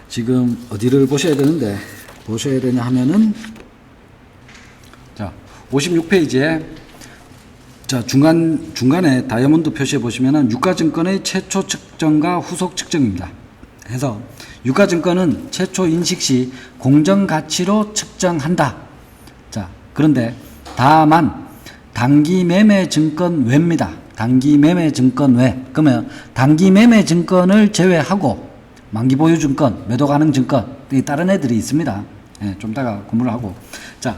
[SPEAKER 1] 지금 어디를 보셔야 되는데 보셔야 되냐 하면은 자, 56페이지에 자, 중간에 다이아몬드 표시해 보시면은 유가증권의 최초 측정과 후속 측정입니다. 해서 유가증권은 최초 인식 시 공정가치로 측정한다. 자, 그런데 다만 단기매매 증권 외입니다. 단기매매 증권 외. 그러면 단기매매 증권을 제외하고 만기보유증권, 매도가능증권, 다른 애들이 있습니다. 예, 좀 이따가 공부를 하고. 자,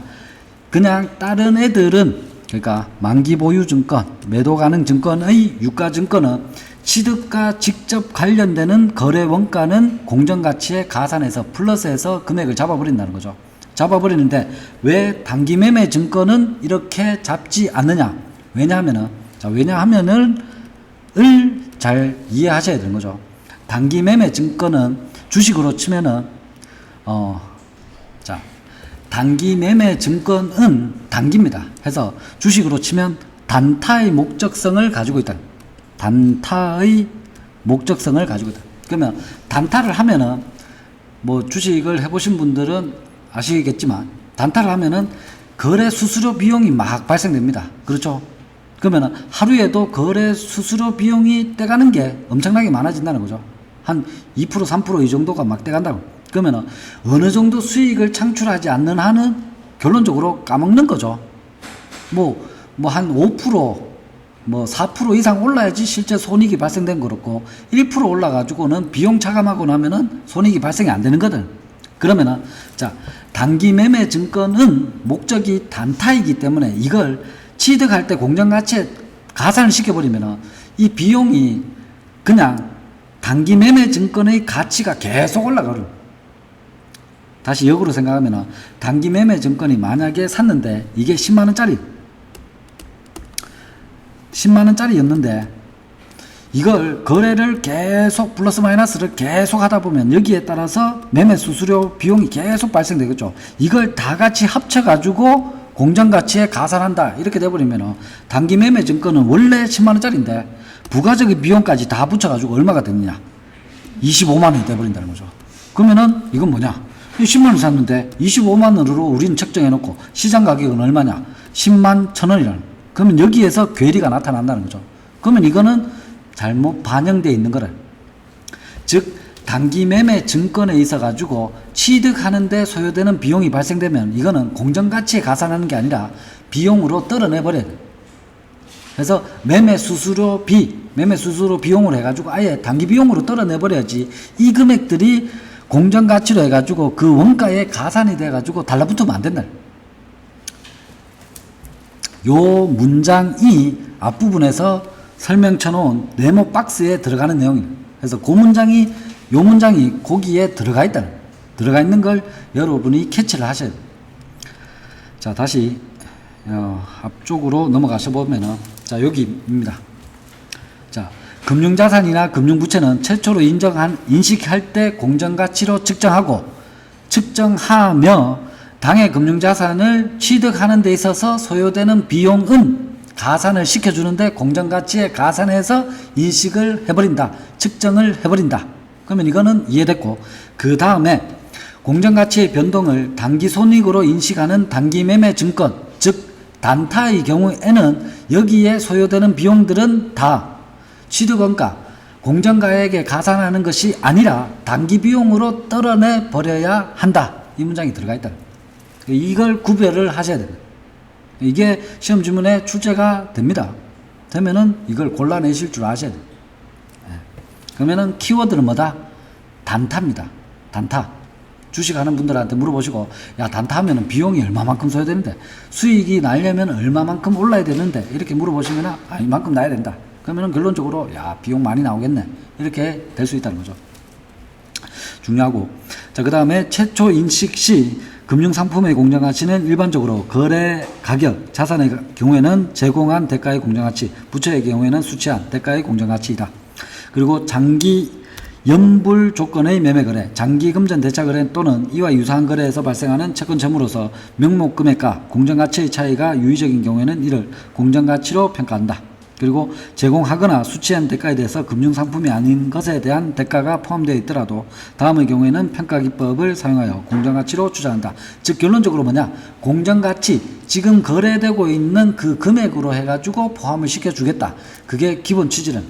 [SPEAKER 1] 그냥 다른 애들은, 그러니까 만기 보유 증권, 매도 가능 증권의 유가 증권은 취득과 직접 관련되는 거래 원가는 공정가치에 가산해서 플러스해서 금액을 잡아버린다는 거죠. 잡아버리는데 왜 단기 매매 증권은 이렇게 잡지 않느냐? 왜냐하면은, 자, 왜냐하면은 을 잘 이해하셔야 되는 거죠. 단기 매매 증권은 주식으로 치면은 자, 단기 매매 증권은 단기입니다. 해서 주식으로 치면 단타의 목적성을 가지고 있다. 단타의 목적성을 가지고 있다. 그러면 단타를 하면은 뭐 주식을 해보신 분들은 아시겠지만 단타를 하면은 거래 수수료 비용이 막 발생됩니다. 그렇죠? 그러면은 하루에도 거래 수수료 비용이 떼가는 게 엄청나게 많아진다는 거죠. 한 2%, 3% 이 정도가 막 떼간다고. 그러면은 어느 정도 수익을 창출하지 않는 한은 결론적으로 까먹는 거죠. 뭐 한 5%, 뭐 4% 이상 올라야지 실제 손익이 발생된 거렇고 1% 올라가지고는 비용 차감하고 나면은 손익이 발생이 안 되는 거든. 그러면은 자, 단기 매매 증권은 목적이 단타이기 때문에 이걸 취득할 때 공정가치에 가산을 시켜버리면은 이 비용이 그냥 단기 매매 증권의 가치가 계속 올라가요. 다시 역으로 생각하면은 단기 매매 증권이 만약에 샀는데 이게 10만원짜리 10만원짜리였는데 이걸 거래를 계속 플러스 마이너스를 계속 하다 보면 여기에 따라서 매매 수수료 비용이 계속 발생되겠죠. 이걸 다 같이 합쳐가지고 공정가치에 가산한다 이렇게 돼버리면 단기 매매 증권은 원래 10만원짜리인데 부가적인 비용까지 다 붙여가지고 얼마가 되느냐 25만원이 돼버린다는 거죠. 그러면은 이건 뭐냐 10만원 샀는데 25만원으로 우리는 책정해놓고 시장 가격은 얼마냐 10만 1,000원이라는. 그러면 여기에서 괴리가 나타난다는 거죠. 그러면 이거는 잘못 반영되어 있는 거래. 즉 단기 매매 증권에 있어 가지고 취득하는데 소요되는 비용이 발생되면 이거는 공정가치에 가산하는 게 아니라 비용으로 떨어내버려야 돼. 그래서 매매 수수료 비용으로 해가지고 아예 단기 비용으로 떨어내버려야지 이 금액들이 공정가치로 해가지고 그 원가에 가산이 돼가지고 달라붙으면 안 된다. 요 문장이 앞부분에서 설명쳐놓은 네모 박스에 들어가는 내용이에요. 그래서 그 문장이 요 문장이 거기에 들어가 있는 걸 여러분이 캐치를 하셔야 돼요. 자, 다시 앞쪽으로 넘어가셔 보면은 자, 여기입니다. 자, 금융자산이나 금융부채는 최초로 인식할 때 공정가치로 측정하며 당해 금융자산을 취득하는 데 있어서 소요되는 비용은 가산을 시켜주는데 공정가치에 가산해서 인식을 해버린다. 측정을 해버린다. 그러면 이거는 이해됐고, 그 다음에 공정가치의 변동을 단기손익으로 인식하는 단기매매 증권, 즉 단타의 경우에는 여기에 소요되는 비용들은 다 취득원가, 공정가액에 가산하는 것이 아니라 단기비용으로 떨어내 버려야 한다. 이 문장이 들어가 있다. 이걸 구별을 하셔야 됩니다. 이게 시험 지문에 출제가 됩니다. 되면은 이걸 골라내실 줄 아셔야 돼요. 그러면은 키워드는 뭐다? 단타입니다. 단타. 주식하는 분들한테 물어보시고, 야, 단타 하면은 비용이 얼마만큼 소요되는데, 수익이 나려면 얼마만큼 올라야 되는데, 이렇게 물어보시면은, 아, 이만큼 나야 된다. 그러면은 결론적으로, 야, 비용 많이 나오겠네. 이렇게 될 수 있다는 거죠. 중요하고. 자, 그 다음에 최초 인식 시 금융상품의 공정가치는 일반적으로 거래 가격, 자산의 경우에는 제공한 대가의 공정가치, 부채의 경우에는 수취한 대가의 공정가치이다. 그리고 장기 연불 조건의 매매거래, 장기금전 대차거래 또는 이와 유사한 거래에서 발생하는 채권 채무로서 명목금액과 공정가치의 차이가 유의적인 경우에는 이를 공정가치로 평가한다. 그리고 제공하거나 수취한 대가에 대해서 금융상품이 아닌 것에 대한 대가가 포함되어 있더라도 다음의 경우에는 평가기법을 사용하여 공정가치로 추정한다. 즉 결론적으로 뭐냐, 공정가치, 지금 거래되고 있는 그 금액으로 해가지고 포함을 시켜주겠다. 그게 기본 취지는.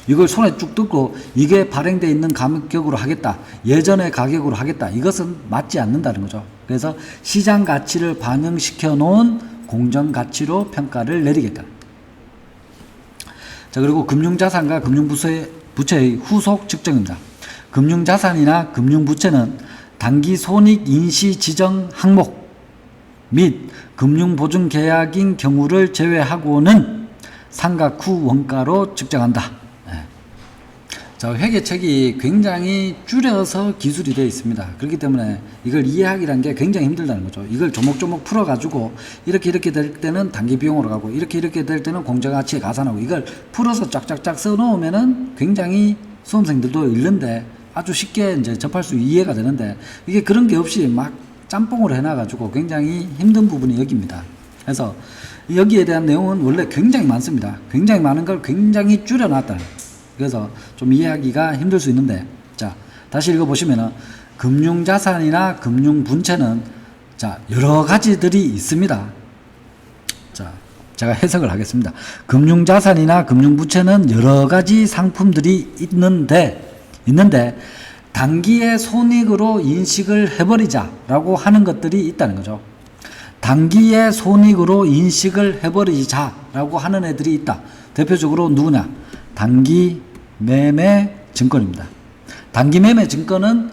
[SPEAKER 1] 이걸 손에 쭉 뜯고 이게 발행되어 있는 가격으로 하겠다, 예전의 가격으로 하겠다, 이것은 맞지 않는다는 거죠. 그래서 시장 가치를 반영시켜 놓은 공정가치로 평가를 내리겠다. 자, 그리고 금융자산과 금융부채의 후속 측정입니다. 금융자산이나 금융부채는 단기 손익 인시 지정 항목 및 금융보증계약인 경우를 제외하고는 상각 후 원가로 측정한다. 자, 회계책이 굉장히 줄여서 기술이 되어 있습니다. 그렇기 때문에 이걸 이해하기란 게 굉장히 힘들다는 거죠. 이걸 조목조목 풀어가지고 이렇게 될 때는 단기 비용으로 가고 이렇게 될 때는 공정가치에 가산하고 이걸 풀어서 쫙쫙쫙 써놓으면은 굉장히 수험생들도 읽는데 아주 쉽게 이제 접할 수 이해가 되는데 이게 그런 게 없이 막 짬뽕으로 해놔가지고 굉장히 힘든 부분이 여기입니다. 그래서 여기에 대한 내용은 원래 굉장히 많습니다. 굉장히 많은 걸 굉장히 줄여놨다. 그래서 좀 이해하기가 힘들 수 있는데, 자, 다시 읽어보시면은, 금융자산이나 금융분채는, 자, 여러 가지들이 있습니다. 자, 제가 해석을 하겠습니다. 금융자산이나 금융부채는 여러 가지 상품들이 있는데, 단기의 손익으로 인식을 해버리자라고 하는 것들이 있다는 거죠. 단기의 손익으로 인식을 해버리자라고 하는 애들이 있다. 대표적으로 누구냐? 단기 매매 증권입니다. 단기 매매 증권은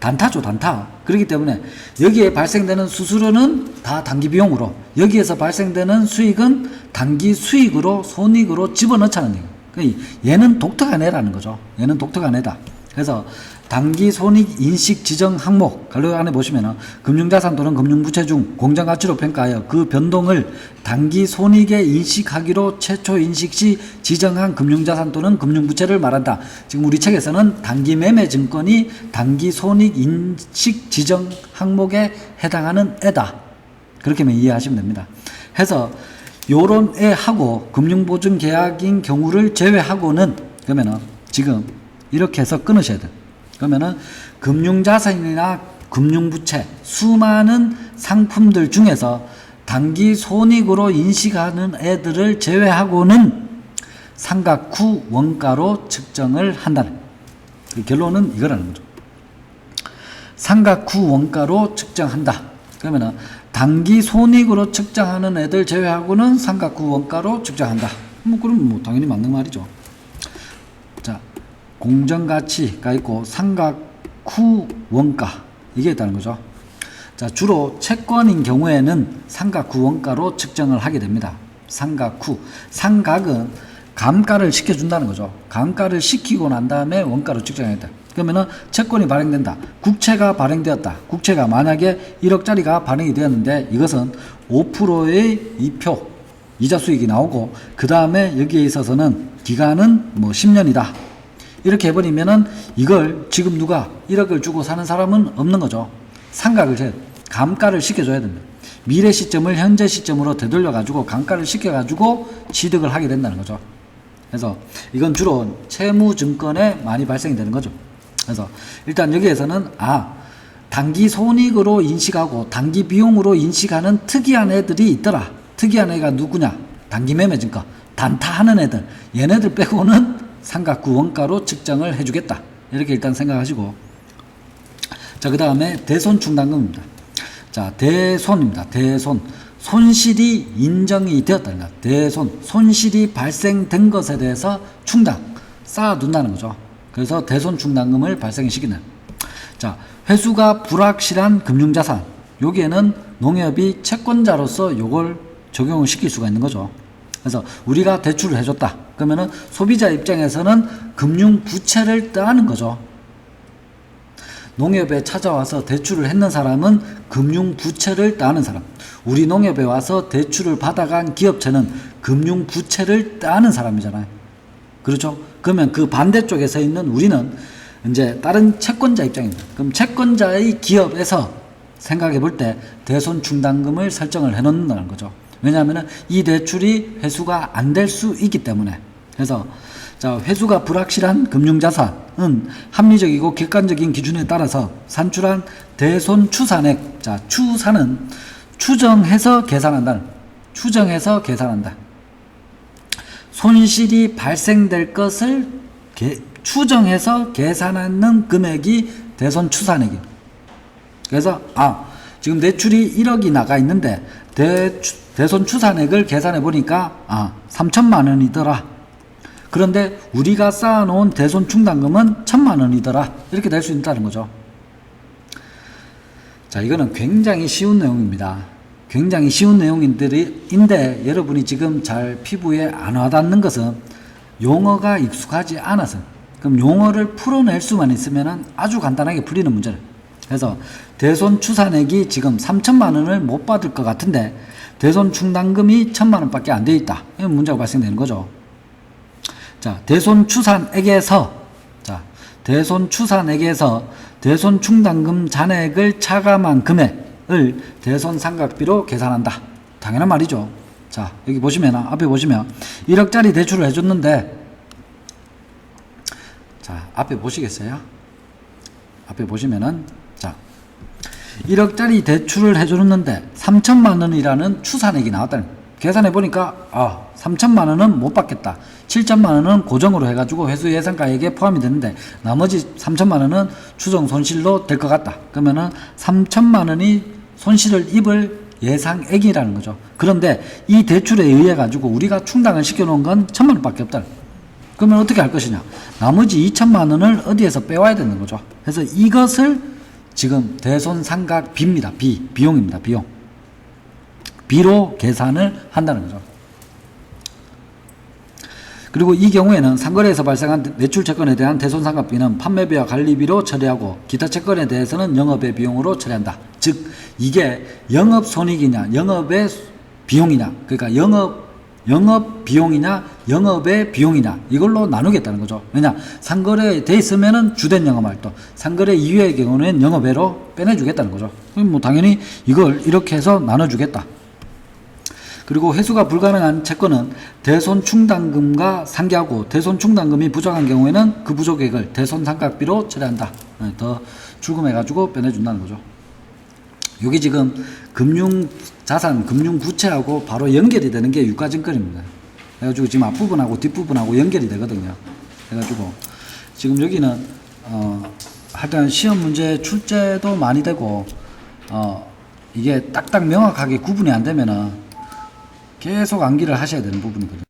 [SPEAKER 1] 단타죠, 단타. 그렇기 때문에 여기에 발생되는 수수료는 다 단기 비용으로, 여기에서 발생되는 수익은 단기 수익으로, 손익으로 집어넣자는 얘기예요. 얘는 독특한 애라는 거죠. 얘는 독특한 애다. 그래서 단기 손익 인식 지정 항목 간략 안에 보시면은 금융자산 또는 금융부채 중 공정가치로 평가하여 그 변동을 단기 손익에 인식하기로 최초 인식 시 지정한 금융자산 또는 금융부채를 말한다. 지금 우리 책에서는 단기 매매 증권이 단기 손익 인식 지정 항목에 해당하는 애다. 그렇게만 이해하시면 됩니다. 해서 요런 애하고 금융보증 계약인 경우를 제외하고는 그러면은 지금 이렇게 해서 끊으셔야 돼요. 그러면은 금융자산이나 금융부채 수많은 상품들 중에서 단기 손익으로 인식하는 애들을 제외하고는 상각 후 원가로 측정을 한다는 결론은 이거라는 거죠. 상각 후 원가로 측정한다. 그러면은 단기 손익으로 측정하는 애들 제외하고는 상각 후 원가로 측정한다. 그럼 당연히 맞는 말이죠. 자, 공정가치가 있고 상각 후 원가 이게 있다는 거죠. 자, 주로 채권인 경우에는 상각 후 원가로 측정을 하게 됩니다. 상각 후. 상각은 감가를 시켜준다는 거죠. 감가를 시키고 난 다음에 원가로 측정해야 돼. 그러면은 채권이 발행된다. 국채가 발행되었다. 국채가 만약에 1억짜리가 발행이 되었는데 이것은 5%의 2표 이자 수익이 나오고 그 다음에 여기에 있어서는 기간은 10년이다. 이렇게 해버리면은 이걸 지금 누가 1억을 주고 사는 사람은 없는 거죠. 상각을 감가를 시켜줘야 된다. 미래 시점을 현재 시점으로 되돌려가지고 감가를 시켜가지고 취득을 하게 된다는 거죠. 그래서 이건 주로 채무증권에 많이 발생이 되는 거죠. 그래서 일단 여기에서는 단기 손익으로 인식하고 단기 비용으로 인식하는 특이한 애들이 있더라. 특이한 애가 누구냐? 단기 매매증권 단타하는 애들, 얘네들 빼고는 상각 후 원가로 측정을 해주겠다. 이렇게 일단 생각하시고, 자, 그 다음에 대손충당금입니다. 자, 대손입니다. 대손. 손실이 인정이 되었다는 것. 대손. 손실이 발생된 것에 대해서 충당, 쌓아둔다는 거죠. 그래서 대손충당금을 발생시키는. 자, 회수가 불확실한 금융자산. 여기에는 농협이 채권자로서 요걸 적용을 시킬 수가 있는 거죠. 그래서 우리가 대출을 해줬다. 그러면은 소비자 입장에서는 금융부채를 따는 거죠. 농협에 찾아와서 대출을 했는 사람은 금융부채를 따는 사람. 우리 농협에 와서 대출을 받아간 기업체는 금융부채를 따는 사람이잖아요. 그렇죠? 그러면 그 반대쪽에 서 있는 우리는 이제 다른 채권자 입장입니다. 그럼 채권자의 기업에서 생각해 볼 때 대손충당금을 설정을 해 놓는다는 거죠. 왜냐하면 이 대출이 회수가 안 될 수 있기 때문에. 그래서 자, 회수가 불확실한 금융자산은 합리적이고 객관적인 기준에 따라서 산출한 대손 추산액. 자, 추산은 추정해서 계산한다. 추정해서 계산한다. 손실이 발생될 것을 추정해서 계산하는 금액이 대손 추산액이에요. 그래서 지금 대출이 1억이 나가 있는데 대손 추산액을 계산해 보니까 3천만 원이더라. 그런데 우리가 쌓아놓은 대손 충당금은 1,000만 원이더라. 이렇게 될 수 있다는 거죠. 자, 이거는 굉장히 쉬운 내용입니다. 굉장히 쉬운 내용인데 여러분이 지금 잘 피부에 안 와닿는 것은 용어가 익숙하지 않아서, 그럼 용어를 풀어낼 수만 있으면 아주 간단하게 풀리는 문제를. 그래서 대손 추산액이 지금 3천만 원을 못 받을 것 같은데 대손 충당금이 1,000만 원밖에 안 돼 있다. 이런 문제가 발생되는 거죠. 자, 대손 추산액에서 대손 충당금 잔액을 차감한 금액을 대손 상각비로 계산한다. 당연한 말이죠. 자, 여기 보시면, 앞에 보시면 1억짜리 대출을 해줬는데, 자, 앞에 보시겠어요? 앞에 보시면은, 자, 1억짜리 대출을 해줬는데 3천만 원이라는 추산액이 나왔다는 거예요. 계산해 보니까 3천만 원은 못 받겠다. 7천만 원은 고정으로 해가지고 회수 예상가액에 포함이 되는데 나머지 3천만 원은 추정 손실로 될 것 같다. 그러면은 3천만 원이 손실을 입을 예상액이라는 거죠. 그런데 이 대출에 의해 가지고 우리가 충당을 시켜놓은 건 1천만 원밖에 없다. 그러면 어떻게 할 것이냐? 나머지 2천만 원을 어디에서 빼와야 되는 거죠. 그래서 이것을 지금 대손상각비입니다. 비용입니다. 비로 계산을 한다는 거죠. 그리고 이 경우에는 상거래에서 발생한 매출 채권에 대한 대손상각비는 판매비와 관리비로 처리하고 기타 채권에 대해서는 영업의 비용으로 처리한다. 즉 이게 영업손익이냐 영업의 비용이냐, 그러니까 영업 비용이냐 영업의 비용이냐 이걸로 나누겠다는 거죠. 왜냐, 상거래에 돼 있으면은 주된 영업활동, 상거래 이외의 경우는 영업외로 빼내주겠다는 거죠. 그럼 뭐 당연히 이걸 이렇게 해서 나눠주겠다. 그리고 회수가 불가능한 채권은 대손 충당금과 상기하고 대손 충당금이 부족한 경우에는 그 부족액을 대손 상각비로 처리한다. 더 출금해가지고 빼내준다는 거죠. 여기 지금 금융자산, 금융부채하고 바로 연결이 되는 게 유가증권입니다. 그래가지고 지금 앞부분하고 뒷부분하고 연결이 되거든요. 그래가지고 지금 여기는 하여튼 시험 문제 출제도 많이 되고 이게 딱딱 명확하게 구분이 안 되면은 계속 암기를 하셔야 되는 부분이거든요.